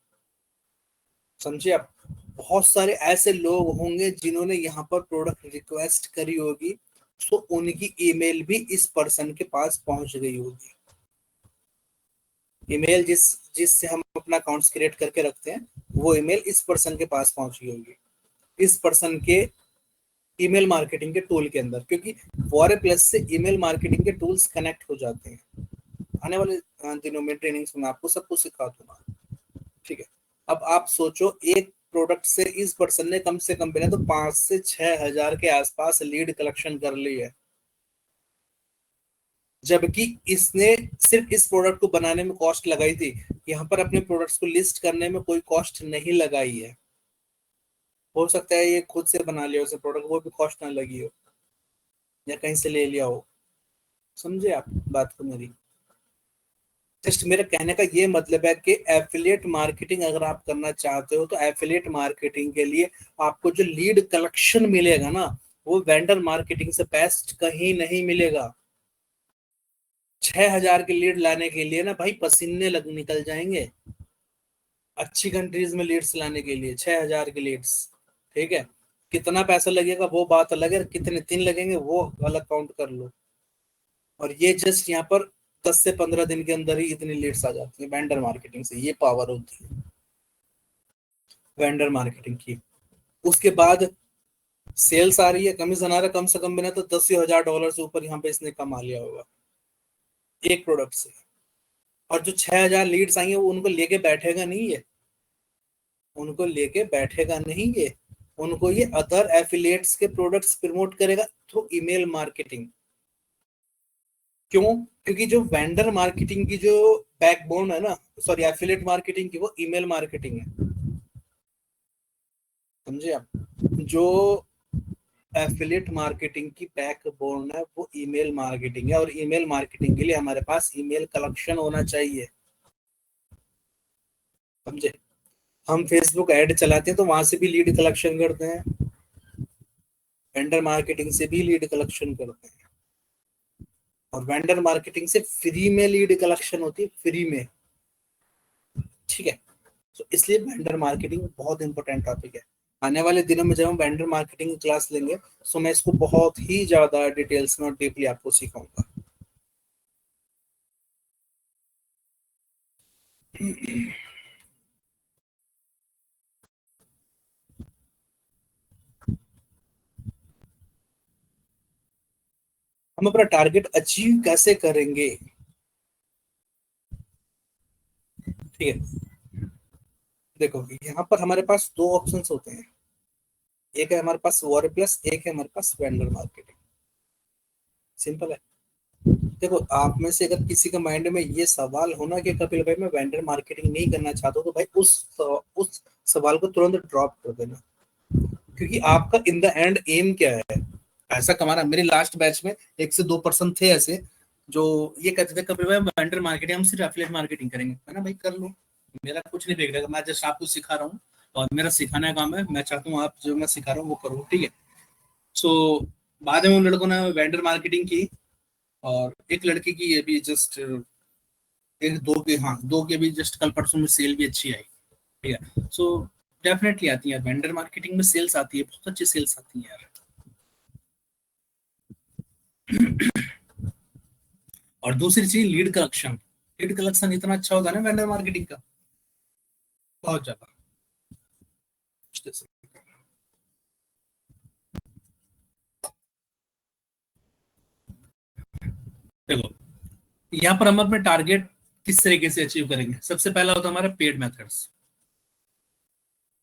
समझिए आप, बहुत सारे ऐसे लोग होंगे जिन्होंने यहाँ पर प्रोडक्ट रिक्वेस्ट करी होगी, तो उनकी ईमेल भी इस पर्सन के पास पहुंच गई होगी। ईमेल जिससे हम अपना अकाउंट्स क्रिएट करके रखते हैं, वो ईमेल इस पर्सन के पास पहुंच गई होगी, इस पर्सन के ईमेल मार्केटिंग के टूल के अंदर, क्योंकि वॉरे प्लस से ईमेल मार्केटिंग के टूल्स कनेक्ट हो जाते हैं। आने वाले दिनों में ट्रेनिंग्स में आपको सब कुछ सिखा दूंगा। ठीक है, अब आप सोचो एक प्रोडक्ट से इस पर्सन ने कम से कम बिना तो 5 से 6 हजार के आसपास लीड कलेक्शन कर ली है, जबकि इसने सिर्फ इस प्रोडक्ट को बनाने में कॉस्ट लगाई थी, यहाँ पर अपने प्रोडक्ट्स को लिस्ट करने में कोई कॉस्ट नहीं लगाई है। हो सकता है ये खुद से बना लिया उसे प्रोडक्ट, वो भी कॉस्ट ना लगी हो, या कहीं से ले लिया हो। समझे आप बात को मेरी। जस्ट मेरा कहने का ये मतलब है कि एफिलिएट मार्केटिंग अगर आप करना चाहते हो तो एफिलिएट मार्केटिंग के लिए आपको जो लीड कलेक्शन मिलेगा ना, वो वेंडर मार्केटिंग से बेस्ट कहीं नहीं मिलेगा। 6 हजार के लीड लाने के लिए ना भाई पसीने लग निकल जाएंगे, अच्छी कंट्रीज में लीड्स लाने के लिए 6 हजार के लीड्स। ठीक है, कितना पैसा लगेगा वो बात अलग है, कितने दिन लगेंगे वो अलग काउंट कर लो। और ये जस्ट यहाँ पर 10 से 15 दिन के अंदर ही इतनी लीड्स आ जाती है वेंडर मार्केटिंग से, ये पावर होती है वेंडर मार्केटिंग की। उसके बाद सेल्स आ रही है, कमीशन आ रहा है, कम से कम बिना तो 10,000 डॉलर से ऊपर यहाँ पे इसने कमा लिया होगा एक प्रोडक्ट से। और जो 6 हजार लीड्स आई है वो उनको लेके बैठेगा नहीं ये, उनको लेके बैठेगा नहीं ये, उनको ये अदर एफिलिएट्स के प्रोडक्ट्स प्रमोट करेगा थ्रू ईमेल मार्केटिंग। क्यों? क्योंकि जो वेंडर मार्केटिंग की जो बैकबोन है ना, सॉरी एफिलिएट मार्केटिंग की, वो ईमेल मार्केटिंग है। समझे आप, जो एफिलिएट मार्केटिंग की बैकबोन है वो ईमेल मार्केटिंग है, और ईमेल मार्केटिंग के लिए हमारे पास ईमेल कलेक्शन होना चाहिए। समझे, हम फेसबुक ऐड चलाते हैं तो वहां से भी लीड कलेक्शन करते हैं, वेंडर मार्केटिंग से भी लीड कलेक्शन करते हैं। और वेंडर मार्केटिंग से फ्री में लीड कलेक्शन होती है, फ्री में, ठीक है। तो इसलिए वेंडर मार्केटिंग बहुत इंपॉर्टेंट टॉपिक है। आने वाले दिनों में जब हम वेंडर मार्केटिंग क्लास लेंगे तो मैं इसको बहुत ही ज्यादा डिटेल्स में और डीपली आपको सिखाऊंगा। हम अपना टारगेट अचीव कैसे करेंगे, ठीक है। देखो यहाँ पर हमारे पास दो ऑप्शंस होते हैं, एक है हमारे पास वॉर प्लस, एक है हमारे पास वेंडर मार्केटिंग। सिंपल है। देखो आप में से अगर किसी के माइंड में ये सवाल होना कि कपिल भाई मैं वेंडर मार्केटिंग नहीं करना चाहता हूं, तो भाई उस सवाल को तुरंत ड्रॉप कर देना, क्योंकि आपका इन द एंड एम क्या है, ऐसा कमाना। मेरे लास्ट बैच में 1 से 2% थे ऐसे जो ये कहते थे कपिल भाई वेंडर मार्केटिंग हम सिर्फ एफिलिएट मार्केटिंग करेंगे। मैंने भाई कर लो, मेरा कुछ नहीं देख रहा, मैं जस्ट आपको सिखा रहा हूँ और मेरा सिखाने का काम है, मैं चाहता हूँ आप जो मैं सिखा रहा हूँ वो करो, ठीक है। सो बाद में उन लड़कों ने वेंडर मार्केटिंग की, और एक लड़के की ये भी जस्ट एक दो के, हाँ दो के भी जस्ट कल परसों में सेल भी अच्छी आई, ठीक है। सो डेफिनेटली आती है वेंडर मार्केटिंग में, सेल्स आती है, बहुत अच्छी सेल्स आती है यार। और दूसरी चीज लीड कलेक्शन, लीड कलेक्शन इतना अच्छा होता है ना वेंडर मार्केटिंग का, बहुत ज्यादा। देखो यहाँ पर हम अपने टारगेट किस तरीके से अचीव करेंगे। सबसे पहला होता है हमारा पेड मेथड्स।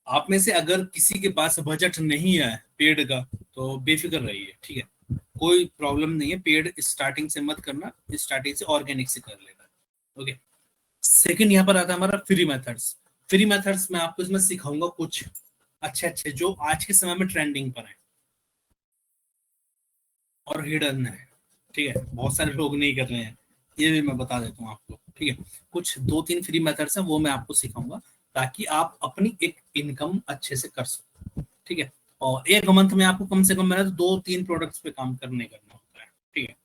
आप में से अगर किसी के पास बजट नहीं है पेड का तो बेफिक्र रहिए, ठीक है, कोई प्रॉब्लम नहीं है, पेड स्टार्टिंग से मत करना, स्टार्टिंग से ऑर्गेनिक से कर लेना, ओके। सेकंड यहाँ पर आता है हमारा फ्री मेथड्स। फ्री मेथड्स मैं आपको इसमें सिखाऊंगा कुछ अच्छे अच्छे जो आज के समय में ट्रेंडिंग पर है और हिडन है, ठीक है, बहुत सारे लोग नहीं कर रहे हैं, ये भी मैं बता देता हूँ आपको, ठीक है। कुछ 2-3 फ्री मेथड्स हैं वो मैं आपको सिखाऊंगा ताकि आप अपनी एक इनकम अच्छे से कर सको, ठीक है। और एक मंथ में आपको कम से कम मेरा 2-3 प्रोडक्ट्स पे काम करना होता है, ठीक है,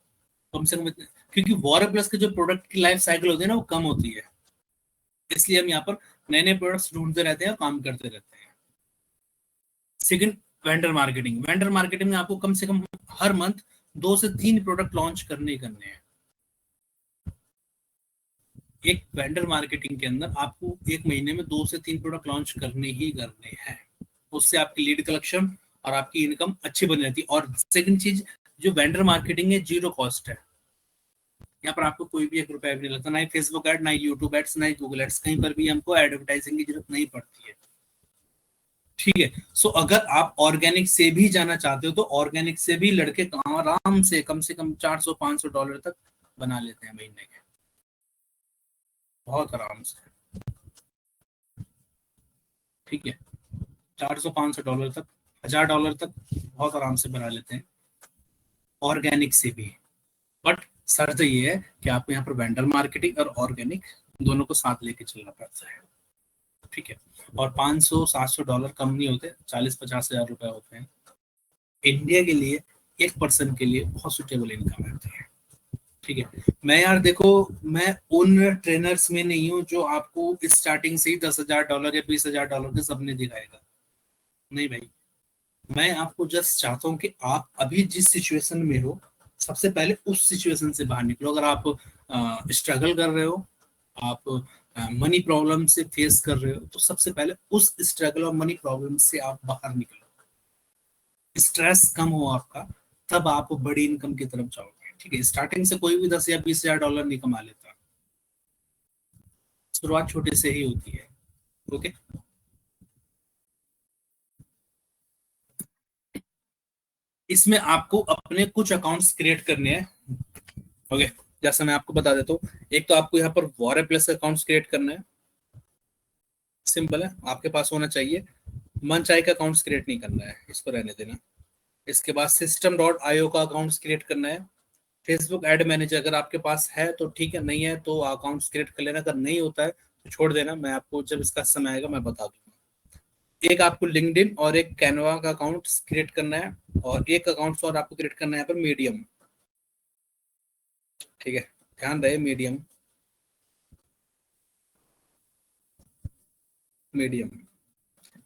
कम से कम क्योंकि वॉर प्लस के जो प्रोडक्ट की लाइफ साइकिल होती है ना वो कम होती है, इसलिए हम यहाँ पर नए नए प्रोडक्ट्स ढूंढते रहते हैं, काम करते रहते हैं। Second vendor marketing, vendor marketing में आपको कम से कम हर मंथ 2 से 3 प्रोडक्ट लॉन्च करने हैं। एक वेंडर मार्केटिंग के अंदर आपको एक महीने में 2 से 3 प्रोडक्ट लॉन्च करने हैं, उससे आपकी लीड कलेक्शन और आपकी इनकम अच्छी बन जाती है। और सेकंड चीज, जो वेंडर मार्केटिंग है जीरो कॉस्ट है, यहाँ पर आपको कोई भी 1 रुपया भी नहीं लगता, ना ही फेसबुक एड, ना ही यूट्यूब एड्स, ना ही गूगल एड्स, कहीं पर भी हमको एडवर्टाइजिंग की जरूरत नहीं पड़ती है, ठीक है। सो अगर आप ऑर्गेनिक से भी जाना चाहते हो तो ऑर्गेनिक से भी लड़के आराम से कम $400-500 तक बना लेते हैं महीने के, बहुत आराम से, ठीक है। $400-500 तक, $1000 तक बहुत आराम से बना लेते हैं ऑर्गेनिक से भी। बट शर्त ये है कि आपको यहाँ पर वेंडर मार्केटिंग और ऑर्गेनिक दोनों को साथ लेके चलना पड़ता है, ठीक है। और $500-700 कम नहीं होते, 40-50 हज़ार रुपए होते हैं। इंडिया के लिए एक पर्सन के लिए बहुत सुटेबल इनकम रहती है, ठीक है। मैं यार देखो, मैं उन ट्रेनर्स में नहीं हूँ जो आपको स्टार्टिंग से ही $10,000 या $20,000 के सपने दिखाएगा, नहीं भाई। मैं आपको जस्ट चाहता हूँ कि आप अभी जिस सिचुएशन में हो सबसे पहले उस सिचुएशन से बाहर निकलो। अगर आप स्ट्रगल कर रहे हो, आप मनी प्रॉब्लम से फेस कर रहे हो, तो सबसे पहले उस स्ट्रगल और मनी प्रॉब्लम से आप बाहर निकलो, स्ट्रेस कम हो आपका, तब आप बड़ी इनकम की तरफ जाओगे, ठीक है। स्टार्टिंग से कोई भी 10 या 20 हज़ार डॉलर नहीं कमा लेता, शुरुआत छोटे से ही होती है, ओके। इसमें आपको अपने कुछ अकाउंट्स क्रिएट करने हैं, ओके। जैसा मैं आपको बता देता हूँ, एक तो आपको यहाँ पर वॉर प्लस अकाउंट्स क्रिएट करना है, सिंपल है, आपके पास होना चाहिए। मन चाहे का अकाउंट्स क्रिएट नहीं करना है, इसको रहने देना। इसके बाद system.io का अकाउंट्स क्रिएट करना है। फेसबुक एड मैनेजर अगर आपके पास है तो ठीक है, नहीं है तो अकाउंट्स क्रिएट कर लेना, अगर नहीं होता है तो छोड़ देना, मैं आपको जब इसका समय आएगा मैं बता दूंगा। एक आपको लिंक्डइन और एक कैनवा का अकाउंट क्रिएट करना है, और एक अकाउंट और आपको क्रिएट करना है यहाँ पर मीडियम, ठीक है, ध्यान रहे, मीडियम मीडियम।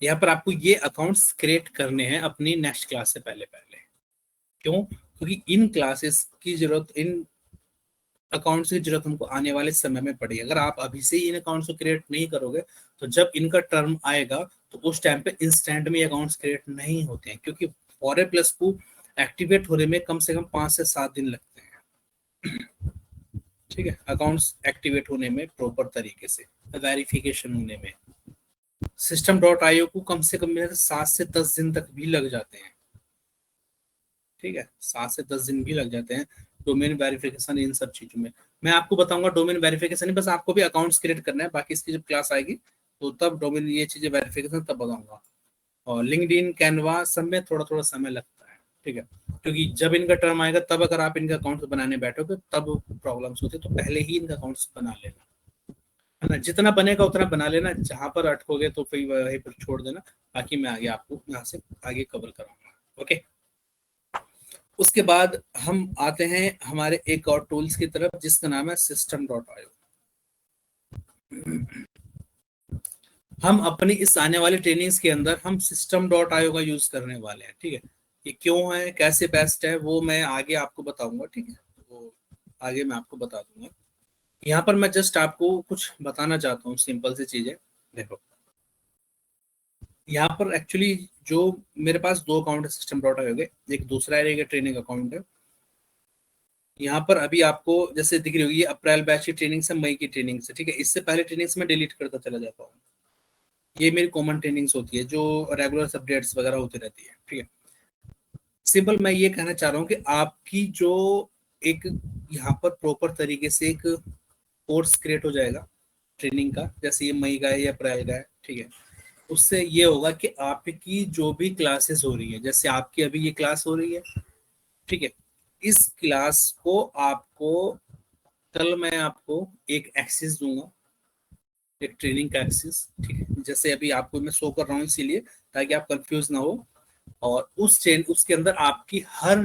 यहाँ पर आपको ये अकाउंट्स क्रिएट करने हैं अपनी नेक्स्ट क्लास से पहले पहले। क्यों? क्योंकि इन क्लासेस की जरूरत, इन अकाउंट्स की जरूरत हमको आने वाले समय में पड़ेगी। अगर आप अभी से ही इन अकाउंट्स को क्रिएट नहीं करोगे तो जब इनका टर्म आएगा तो उस टाइम पे इंस्टेंट में अकाउंट्स क्रिएट नहीं होते हैं, क्योंकि फॉर ए प्लस को एक्टिवेट होने में कम से कम 5 से 7 दिन लगते हैं। ठीक है, अकाउंट्स एक्टिवेट होने में, प्रॉपर तरीके से वेरिफिकेशन होने में सिस्टम डॉट आईओ को कम से कम मेरे 7 से 10 दिन तक भी लग जाते हैं। ठीक है, 7 से 10 दिन भी लग जाते हैं डोमेन वेरिफिकेशन, इन सब चीजों में। मैं आपको बताऊंगा डोमेन वेरिफिकेशन, बस आपको भी अकाउंट्स क्रिएट करना है, बाकी इसकी जब क्लास आएगी तो तब डोमेन ये चीजें वेरिफिकेशन तब बताऊंगा। और लिंक्डइन, कैनवा सब में थोड़ा थोड़ा समय लगता है। ठीक है, क्योंकि जब इनका टर्म आएगा तब अगर आप इनका अकाउंट्स बनाने बैठोगे तब प्रॉब्लम्स होती है, तो पहले ही इनका अकाउंट्स बना लेना, है ना। जितना बनेगा उतना बना लेना, जहां पर अटकोगे तो फिर वहीं पर छोड़ देना, बाकी मैं आगे आपको यहाँ से आगे कवर कराऊंगा। ओके, उसके बाद हम आते हैं हमारे एक और टूल्स की तरफ जिसका नाम है सिस्टम डॉट आईओ। हम अपनी इस आने वाली ट्रेनिंग्स के अंदर हम सिस्टम डॉट आईओ का यूज करने वाले हैं। ठीक है, ये क्यों है, कैसे बेस्ट है, वो मैं आगे आपको बताऊंगा। ठीक है, वो आगे मैं आपको बता दूंगा। यहाँ पर मैं जस्ट आपको कुछ बताना चाहता हूँ, सिंपल सी चीजें। देखो, यहाँ पर एक्चुअली जो मेरे पास दो अकाउंट है सिस्टम डॉट आईओ के, एक दूसरा है, एक ट्रेनिंग अकाउंट है। यहाँ पर अभी आपको जैसे दिख रही होगी, ये अप्रैल बैच की ट्रेनिंग से, मई की ट्रेनिंग से। ठीक है, इससे पहले ट्रेनिंग्स में डिलीट करता चला जाता हूँ। ये मेरी कॉमन ट्रेनिंग्स होती है जो रेगुलर अपडेट्स वगैरह होती रहती है। ठीक है, सिंपल मैं ये कहना चाह रहा हूँ कि आपकी जो एक यहाँ पर प्रॉपर तरीके से एक कोर्स क्रिएट हो जाएगा ट्रेनिंग का, जैसे ये मई का है या अप्रैल का है। ठीक है, उससे ये होगा कि आपकी जो भी क्लासेस हो रही है, जैसे आपकी अभी ये क्लास हो रही है, ठीक है, इस क्लास को आपको कल मैं आपको एक एक्सेस दूंगा, एक ट्रेनिंग का एक्सेस। ठीक है, जैसे अभी आपको मैं शो कर रहा हूँ इसीलिए, ताकि आप कंफ्यूज ना हो। और उस चेन उसके अंदर आपकी हर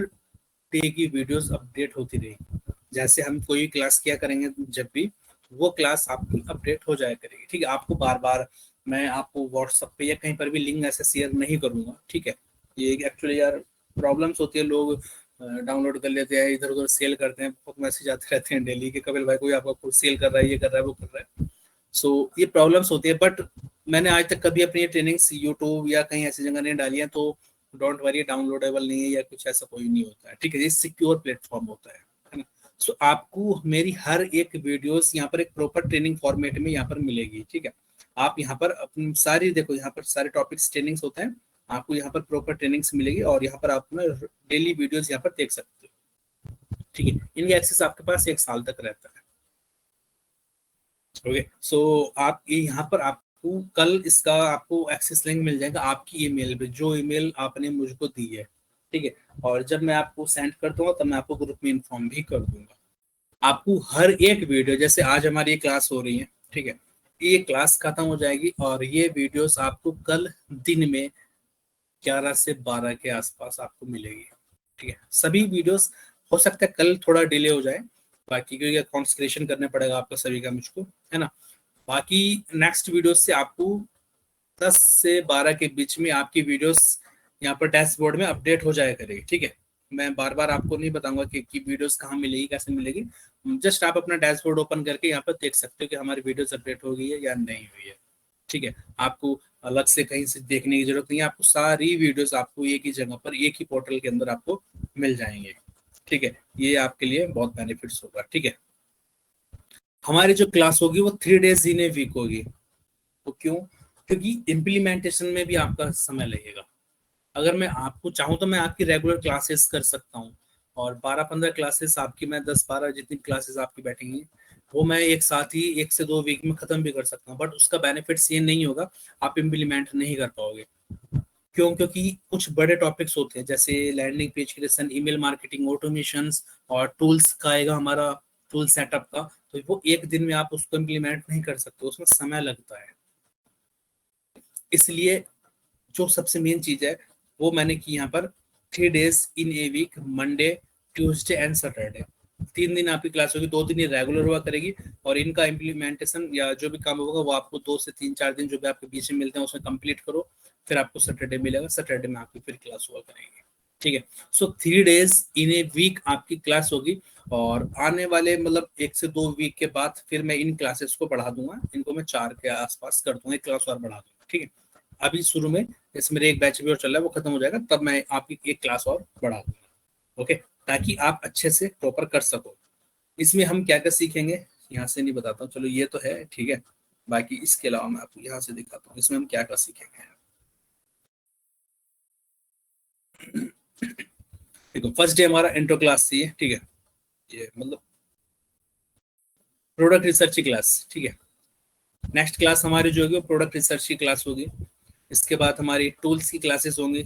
डे की वीडियोस अपडेट होती रहेगी। जैसे हम कोई क्लास किया करेंगे जब भी, वो क्लास आपकी अपडेट हो जाया करेगी। ठीक है, आपको बार बार मैं आपको व्हाट्सएप पे या कहीं पर भी लिंक ऐसे शेयर नहीं करूंगा। ठीक है, ये एक्चुअली यार प्रॉब्लम्स होती है, लोग डाउनलोड कर लेते हैं, इधर उधर सेल करते हैं, बहुत मैसेज आते रहते हैं डेली के, कपिल भाई कोई आपका खुद सेल कर रहा है, ये कर रहा है, वो कर रहा है। सो ये प्रॉब्लम्स होती है, बट मैंने आज तक कभी अपनी ट्रेनिंग्स यूट्यूब या कहीं ऐसी जगह नहीं डाली है, तो डोंट वरी, डाउनलोडेबल नहीं है या कुछ ऐसा कोई नहीं होता है। ठीक है, ये सिक्योर प्लेटफॉर्म होता है ना। सो आपको मेरी हर एक वीडियोस यहाँ पर एक प्रॉपर ट्रेनिंग फॉर्मेट में यहाँ पर मिलेगी। ठीक है, आप यहाँ पर अपनी सारी देखो, यहाँ पर सारे टॉपिक्स ट्रेनिंग्स होते हैं, आपको यहाँ पर प्रॉपर ट्रेनिंग्स मिलेगी और यहाँ पर आप डेली वीडियोस यहाँ पर देख सकते हो। ठीक है, इनका एक्सेस आपके पास 1 साल तक रहता है। ओके, सो आप ये यहाँ पर आपको कल इसका आपको एक्सेस लिंक मिल जाएगा आपकी ईमेल पे, जो ईमेल आपने मुझको दी है। ठीक है, और जब मैं आपको सेंड कर दूंगा तब मैं आपको ग्रुप में इन्फॉर्म भी कर दूंगा। आपको हर एक वीडियो, जैसे आज हमारी ये क्लास हो रही है, ठीक है, ये क्लास खत्म हो जाएगी और ये वीडियोस आपको कल दिन में 11 से 12 के आसपास आपको मिलेगी। ठीक है, सभी वीडियोस, हो सकता है कल थोड़ा डिले हो जाए, बाकी क्योंकि अकाउंट्स क्रिएशन करने पड़ेगा आपका सभी का मुझको, है ना। बाकी नेक्स्ट वीडियो से आपको 10 से 12 के बीच में आपकी वीडियोस यहाँ पर डैशबोर्ड में अपडेट हो जाया करेगी। ठीक है, मैं बार बार आपको नहीं बताऊंगा कि वीडियोस कहाँ मिलेगी, कैसे मिलेगी। जस्ट आप अपना डैशबोर्ड ओपन करके यहाँ पर देख सकते हो कि हमारी वीडियोस अपडेट हो गई है या नहीं हुई है। ठीक है, आपको अलग से कहीं से देखने की जरूरत नहीं है, आपको सारी वीडियोस आपको एक ही जगह पर, एक ही पोर्टल के अंदर आपको मिल जाएंगे। ठीक है, ये आपके लिए बहुत बेनिफिट्स होगा। ठीक है, हमारी जो क्लास होगी वो 3 डेज इन ए वीक होगी। तो क्यों? क्योंकि इम्प्लीमेंटेशन में भी आपका समय लगेगा। अगर मैं आपको चाहूँ तो मैं आपकी रेगुलर क्लासेस कर सकता हूँ, और 12-15 क्लासेस आपकी, मैं 10-12 जितनी क्लासेस आपकी बैठेंगी वो मैं एक साथ ही 1 से 2 वीक में खत्म भी कर सकता हूँ, बट उसका बेनिफिट्स ये नहीं होगा, आप इम्प्लीमेंट नहीं कर पाओगे। क्यों? क्योंकि कुछ बड़े टॉपिक्स होते हैं, जैसे landing page creation, email marketing, automations, और टूल्स का आएगा हमारा, टूल सेटअप का, तो वो एक दिन में आप उसको इम्प्लीमेंट नहीं कर सकते, उसमें समय लगता है। इसलिए जो सबसे मेन चीज है वो मैंने की यहाँ पर, 3 days in a week, Monday, Tuesday and Saturday. 3 दिन आपकी क्लास होगी, 2 दिन ये रेगुलर हुआ करेगी, और इनका इम्प्लीमेंटेशन या जो भी काम होगा वो आपको 2 से 3 4 दिन जो भी आपके बीच में मिलते हैं उसमें कंप्लीट करो, फिर आपको सैटरडे मिलेगा, सैटरडे में आपकी फिर क्लास हुआ करेगी। ठीक है, सो 3 days इन ए वीक आपकी क्लास होगी, और आने वाले मतलब 1 से 2 वीक के बाद फिर मैं इन क्लासेस को बढ़ा दूंगा, इनको मैं 4 के आसपास कर दूंगा, एक क्लास और बढ़ा दूंगा। ठीक है, अभी शुरू में जैसे मेरे एक बैच भी और चल रहा है वो खत्म हो जाएगा, तब मैं आपकी एक क्लास और बढ़ा दूंगा। ओके, ताकि आप अच्छे से प्रॉपर कर सको। इसमें हम क्या क्या सीखेंगे यहाँ से नहीं बताता हूँ, चलो ये तो है ठीक है, बाकी इसके अलावा मैं आपको यहाँ से दिखाता हूँ इसमें हम क्या क्या सीखेंगे। देखो, फर्स्ट डे हमारा इंट्रो क्लास थी, ठीक है, ये मतलब प्रोडक्ट रिसर्च की क्लास। ठीक है, नेक्स्ट क्लास हमारी जो होगी वो प्रोडक्ट रिसर्च की क्लास होगी। इसके बाद हमारी टूल्स की क्लासेस होंगी,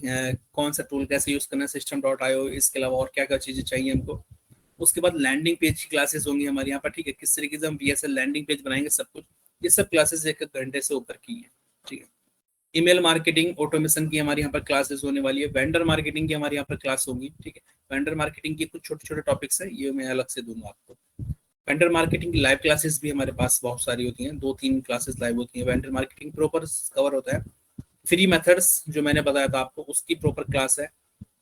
कौन सा टूल कैसे यूज करना है, system.io, इसके अलावा और क्या क्या चीजें चाहिए हमको। उसके बाद लैंडिंग पेज की क्लासेस होंगी हमारे यहाँ पर। ठीक है, किस तरीके से हम VSL लैंडिंग पेज बनाएंगे, सब कुछ ये सब क्लासेस 1 घंटे से ऊपर की है। ठीक है, ईमेल मार्केटिंग ऑटोमेशन की हमारे यहाँ पर क्लासेस होने वाली है, वेंडर मार्केटिंग की हमारे यहाँ पर क्लास होगी। ठीक है, वेंडर मार्केटिंग के कुछ छोटे छोटे टॉपिक्स है, ये मैं अलग से दूंगा आपको। वेंडर मार्केटिंग की लाइव क्लासेस भी हमारे पास बहुत सारी होती हैं, 2-3 क्लासेस लाइव होती हैं, वेंडर मार्केटिंग प्रॉपर कवर होता है। फ्री मेथड्स जो मैंने बताया था आपको उसकी प्रॉपर क्लास है।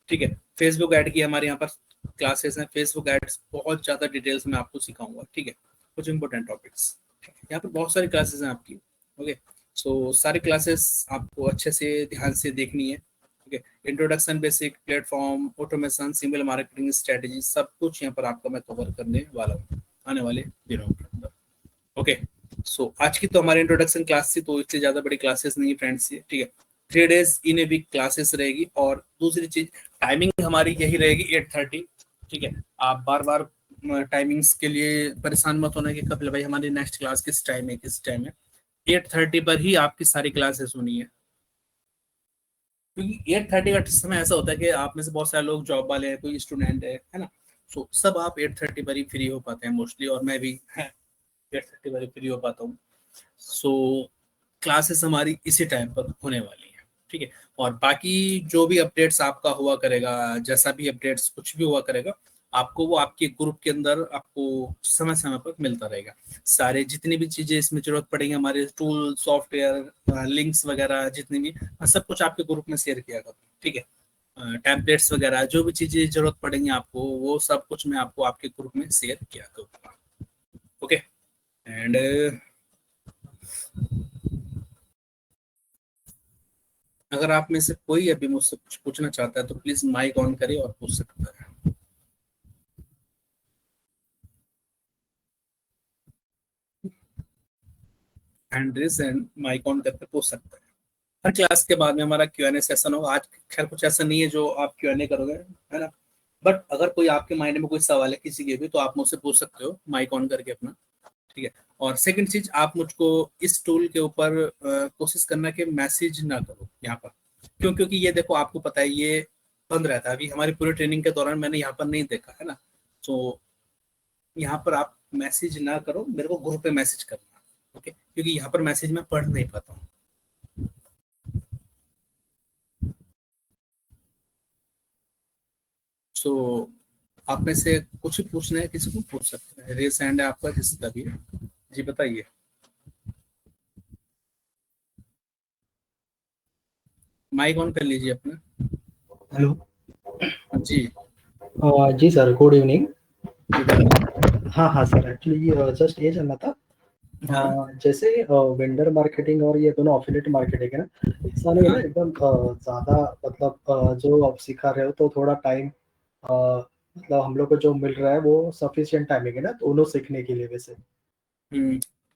ठीक है, फेसबुक ऐड की हमारे यहाँ पर क्लासेस हैं, फेसबुक एड्स बहुत ज्यादा डिटेल्स में आपको सिखाऊंगा। ठीक है, कुछ इंपॉर्टेंट टॉपिक्स यहाँ पर बहुत सारी क्लासेस हैं आपकी। ओके, सो सारी क्लासेस आपको अच्छे से ध्यान से देखनी है। ठीक है, introduction, basic, platform, automation, single marketing strategy, सब कुछ यहाँ पर आपका मैं कवर करने वाला हूँ आने वाले दिनों के अंदर। ओके, सो आज की तो हमारी इंट्रोडक्शन क्लास थी, तो इससे ज्यादा बड़ी क्लासेस नहीं फ्रेंड्स। ठीक है, 3 days in a week classes रहेगी, और दूसरी चीज टाइमिंग हमारी यही रहेगी 8:30। ठीक है, आप बार बार टाइमिंग्स के लिए परेशान मत होना कि कपिल भाई हमारी नेक्स्ट क्लास किस टाइम है, किस टाइम है। 8:30 पर ही आपकी सारी क्लासेस होनी है, क्योंकि 8:30 का समय ऐसा होता है कि आप में से बहुत सारे लोग जॉब वाले हैं, कोई स्टूडेंट है ना। सो सब आप 8:30 पर ही फ्री हो पाते हैं मोस्टली, और मैं भी 8:30 पर ही फ्री हो पाता हूँ। सो क्लासेस हमारी इसी टाइम पर होने वाली है। ठीक है, और बाकी जो भी अपडेट्स आपका हुआ करेगा, जैसा भी अपडेट्स कुछ भी हुआ करेगा, आपको वो आपके ग्रुप के अंदर आपको समय समय पर मिलता रहेगा। सारे जितनी भी चीजें इसमें जरूरत पड़ेगी, हमारे टूल, सॉफ्टवेयर, लिंक्स वगैरह जितनी भी, मैं सब कुछ आपके ग्रुप में शेयर किया करूँ। ठीक है, टेम्पलेट्स वगैरह जो भी चीजें जरूरत पड़ेंगी आपको, वो सब कुछ मैं आपको आपके ग्रुप में शेयर किया करूँगा। ओके, एंड अगर आप में से कोई अभी मुझसे कुछ पूछना चाहता है तो प्लीज माइक ऑन करे और पूछ सकता है। Hand raise and mic on करके पूछ सकता है। हर क्लास के बाद में हमारा Q&A सेशन होगा। आज खैर कुछ ऐसा नहीं है जो आप Q&A करोगे, है ना, बट अगर कोई आपके माइंड में कोई सवाल है किसी के भी, तो आप मुझसे पूछ सकते हो माइक ऑन करके अपना। ठीक है, और सेकंड चीज, आप मुझको इस टूल के ऊपर कोशिश करना कि मैसेज ना करो यहाँ पर। क्यों? क्योंकि ये देखो आपको पता है ये बंद रहता है, अभी हमारी पूरी ट्रेनिंग के दौरान मैंने यहाँ पर नहीं देखा है ना। तो यहाँ पर आप मैसेज ना करो, मेरे को ग्रुप पे मैसेज करना। ओके, क्योंकि यहाँ पर मैसेज मैं पढ़ नहीं पाता हूँ। सो आप में से कुछ भी पूछना है किसी को पूछ सकते हैं, रेस हैंड है आपका जिसका भी है। जी बताइए। माइक ऑन कर लीजिए अपना। हेलो। जी जी sir, good evening. Good evening. हाँ हाँ सर, एक्चुअली जस्ट ये जानना था। हाँ जैसे वेंडर मार्केटिंग और ये दोनों एफिलिएट मार्केटिंग है ना, ऐसा नहीं है हाँ ना एकदम ज़्यादा, मतलब जो आप सिखा रहे हो तो थोड़ा टाइम, मतलब हम लोग को जो मिल रहा है वो सफिशिएंट टाइमिंग है ना दोनों सीखने के लिए वैसे?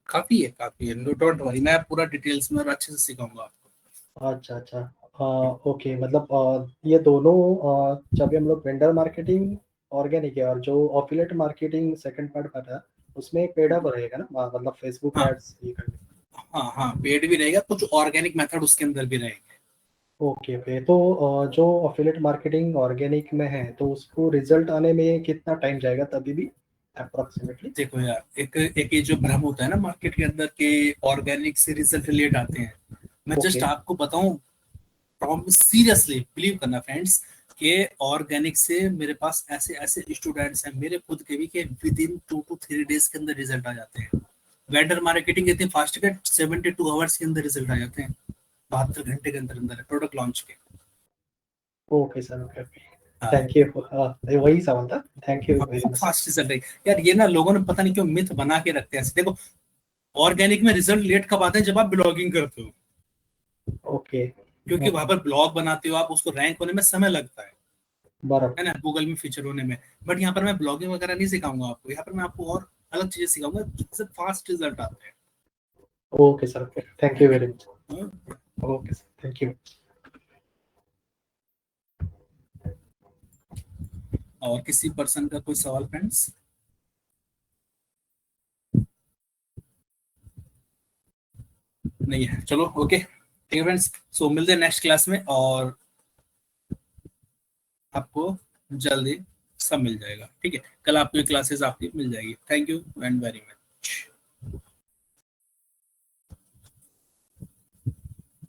काफी है, काफी है, डोंट वरी, मैं पूरा डिटेल्स में और अच्छे से सिखाऊंगा आपको। अच्छा अच्छा। ओके, मतलब ये दोनों, जब भी हम लोग वेंडर मार्केटिंग ऑर्गेनिक है और जो एफिलिएट मार्केटिंग सेकंड पार्ट कर रहा है, उसमें एक पेड अप रहेगा ना, मतलब फेसबुक हाँ एड्स ये करके? हाँ हाँ, पेड भी रहेगा, कुछ ऑर्गेनिक मेथड उसके अंदर भी रहेंगे। ओके ओके, तो जो एफिलिएट मार्केटिंग ऑर्गेनिक में है तो उसको रिजल्ट आने में कितना टाइम जाएगा तभी भी अप्रोक्सीमेटली? देखो यार, एक एक ये जो भ्रम होता है ना मार्केट के अंदर के ऑर्गेनिक से रिजल्ट लेट आते हैं, मैं ओके। जस्ट आपको बताऊं, प्रॉमिस सीरियसली बिलीव करना फ्रेंड्स, कि ऑर्गेनिक से मेरे पास ऐसे ऐसे स्टूडेंट्स हैं मेरे खुद के भी कि विद इन 2 to 3 डेज के अंदर रिजल्ट आ जाते हैं। वेंडर मार्केटिंग इतनी फास्ट के 72 आवर्स के अंदर रिजल्ट आ जाते हैं, 72 घंटे के अंदर अंदर प्रोडक्ट लॉन्च के। ओके सर, ओके ओके, हाँ, थैंक यू। वही सवाल था, थैंक यू वेरी खूब मच। फास्ट रिजल्ट है यार। ये ना लोगों ने पता नहीं क्यों मिथ बना के रखते हैं ऐसे। देखो ऑर्गेनिक में रिजल्ट लेट कब आते हैं, जब आप ब्लॉगिंग करते हो, ओके, क्योंकि वहां पर ब्लॉग बनाते हो आप, उसको रैंक होने में समय लगता है बराबर। ना, गूगल में फीचर होने में। बट यहाँ पर मैं ब्लॉगिंग वगैरह नहीं सिखाऊंगा आपको, यहाँ पर मैं आपको और अलग चीजें सिखाऊंगा जिससे फास्ट रिजल्ट आते okay sir, okay, thank you very much. हैं। Okay sir, thank you. और किसी पर्सन का कोई सवाल फ्रेंड्स? नहीं है, चलो ओके, ठीक है फ्रेंड्स। सो मिलते हैं नेक्स्ट क्लास में, और आपको जल्दी सब मिल जाएगा, ठीक है। कल आपकी क्लासेस आपकी मिल जाएगी। Thank you and very much.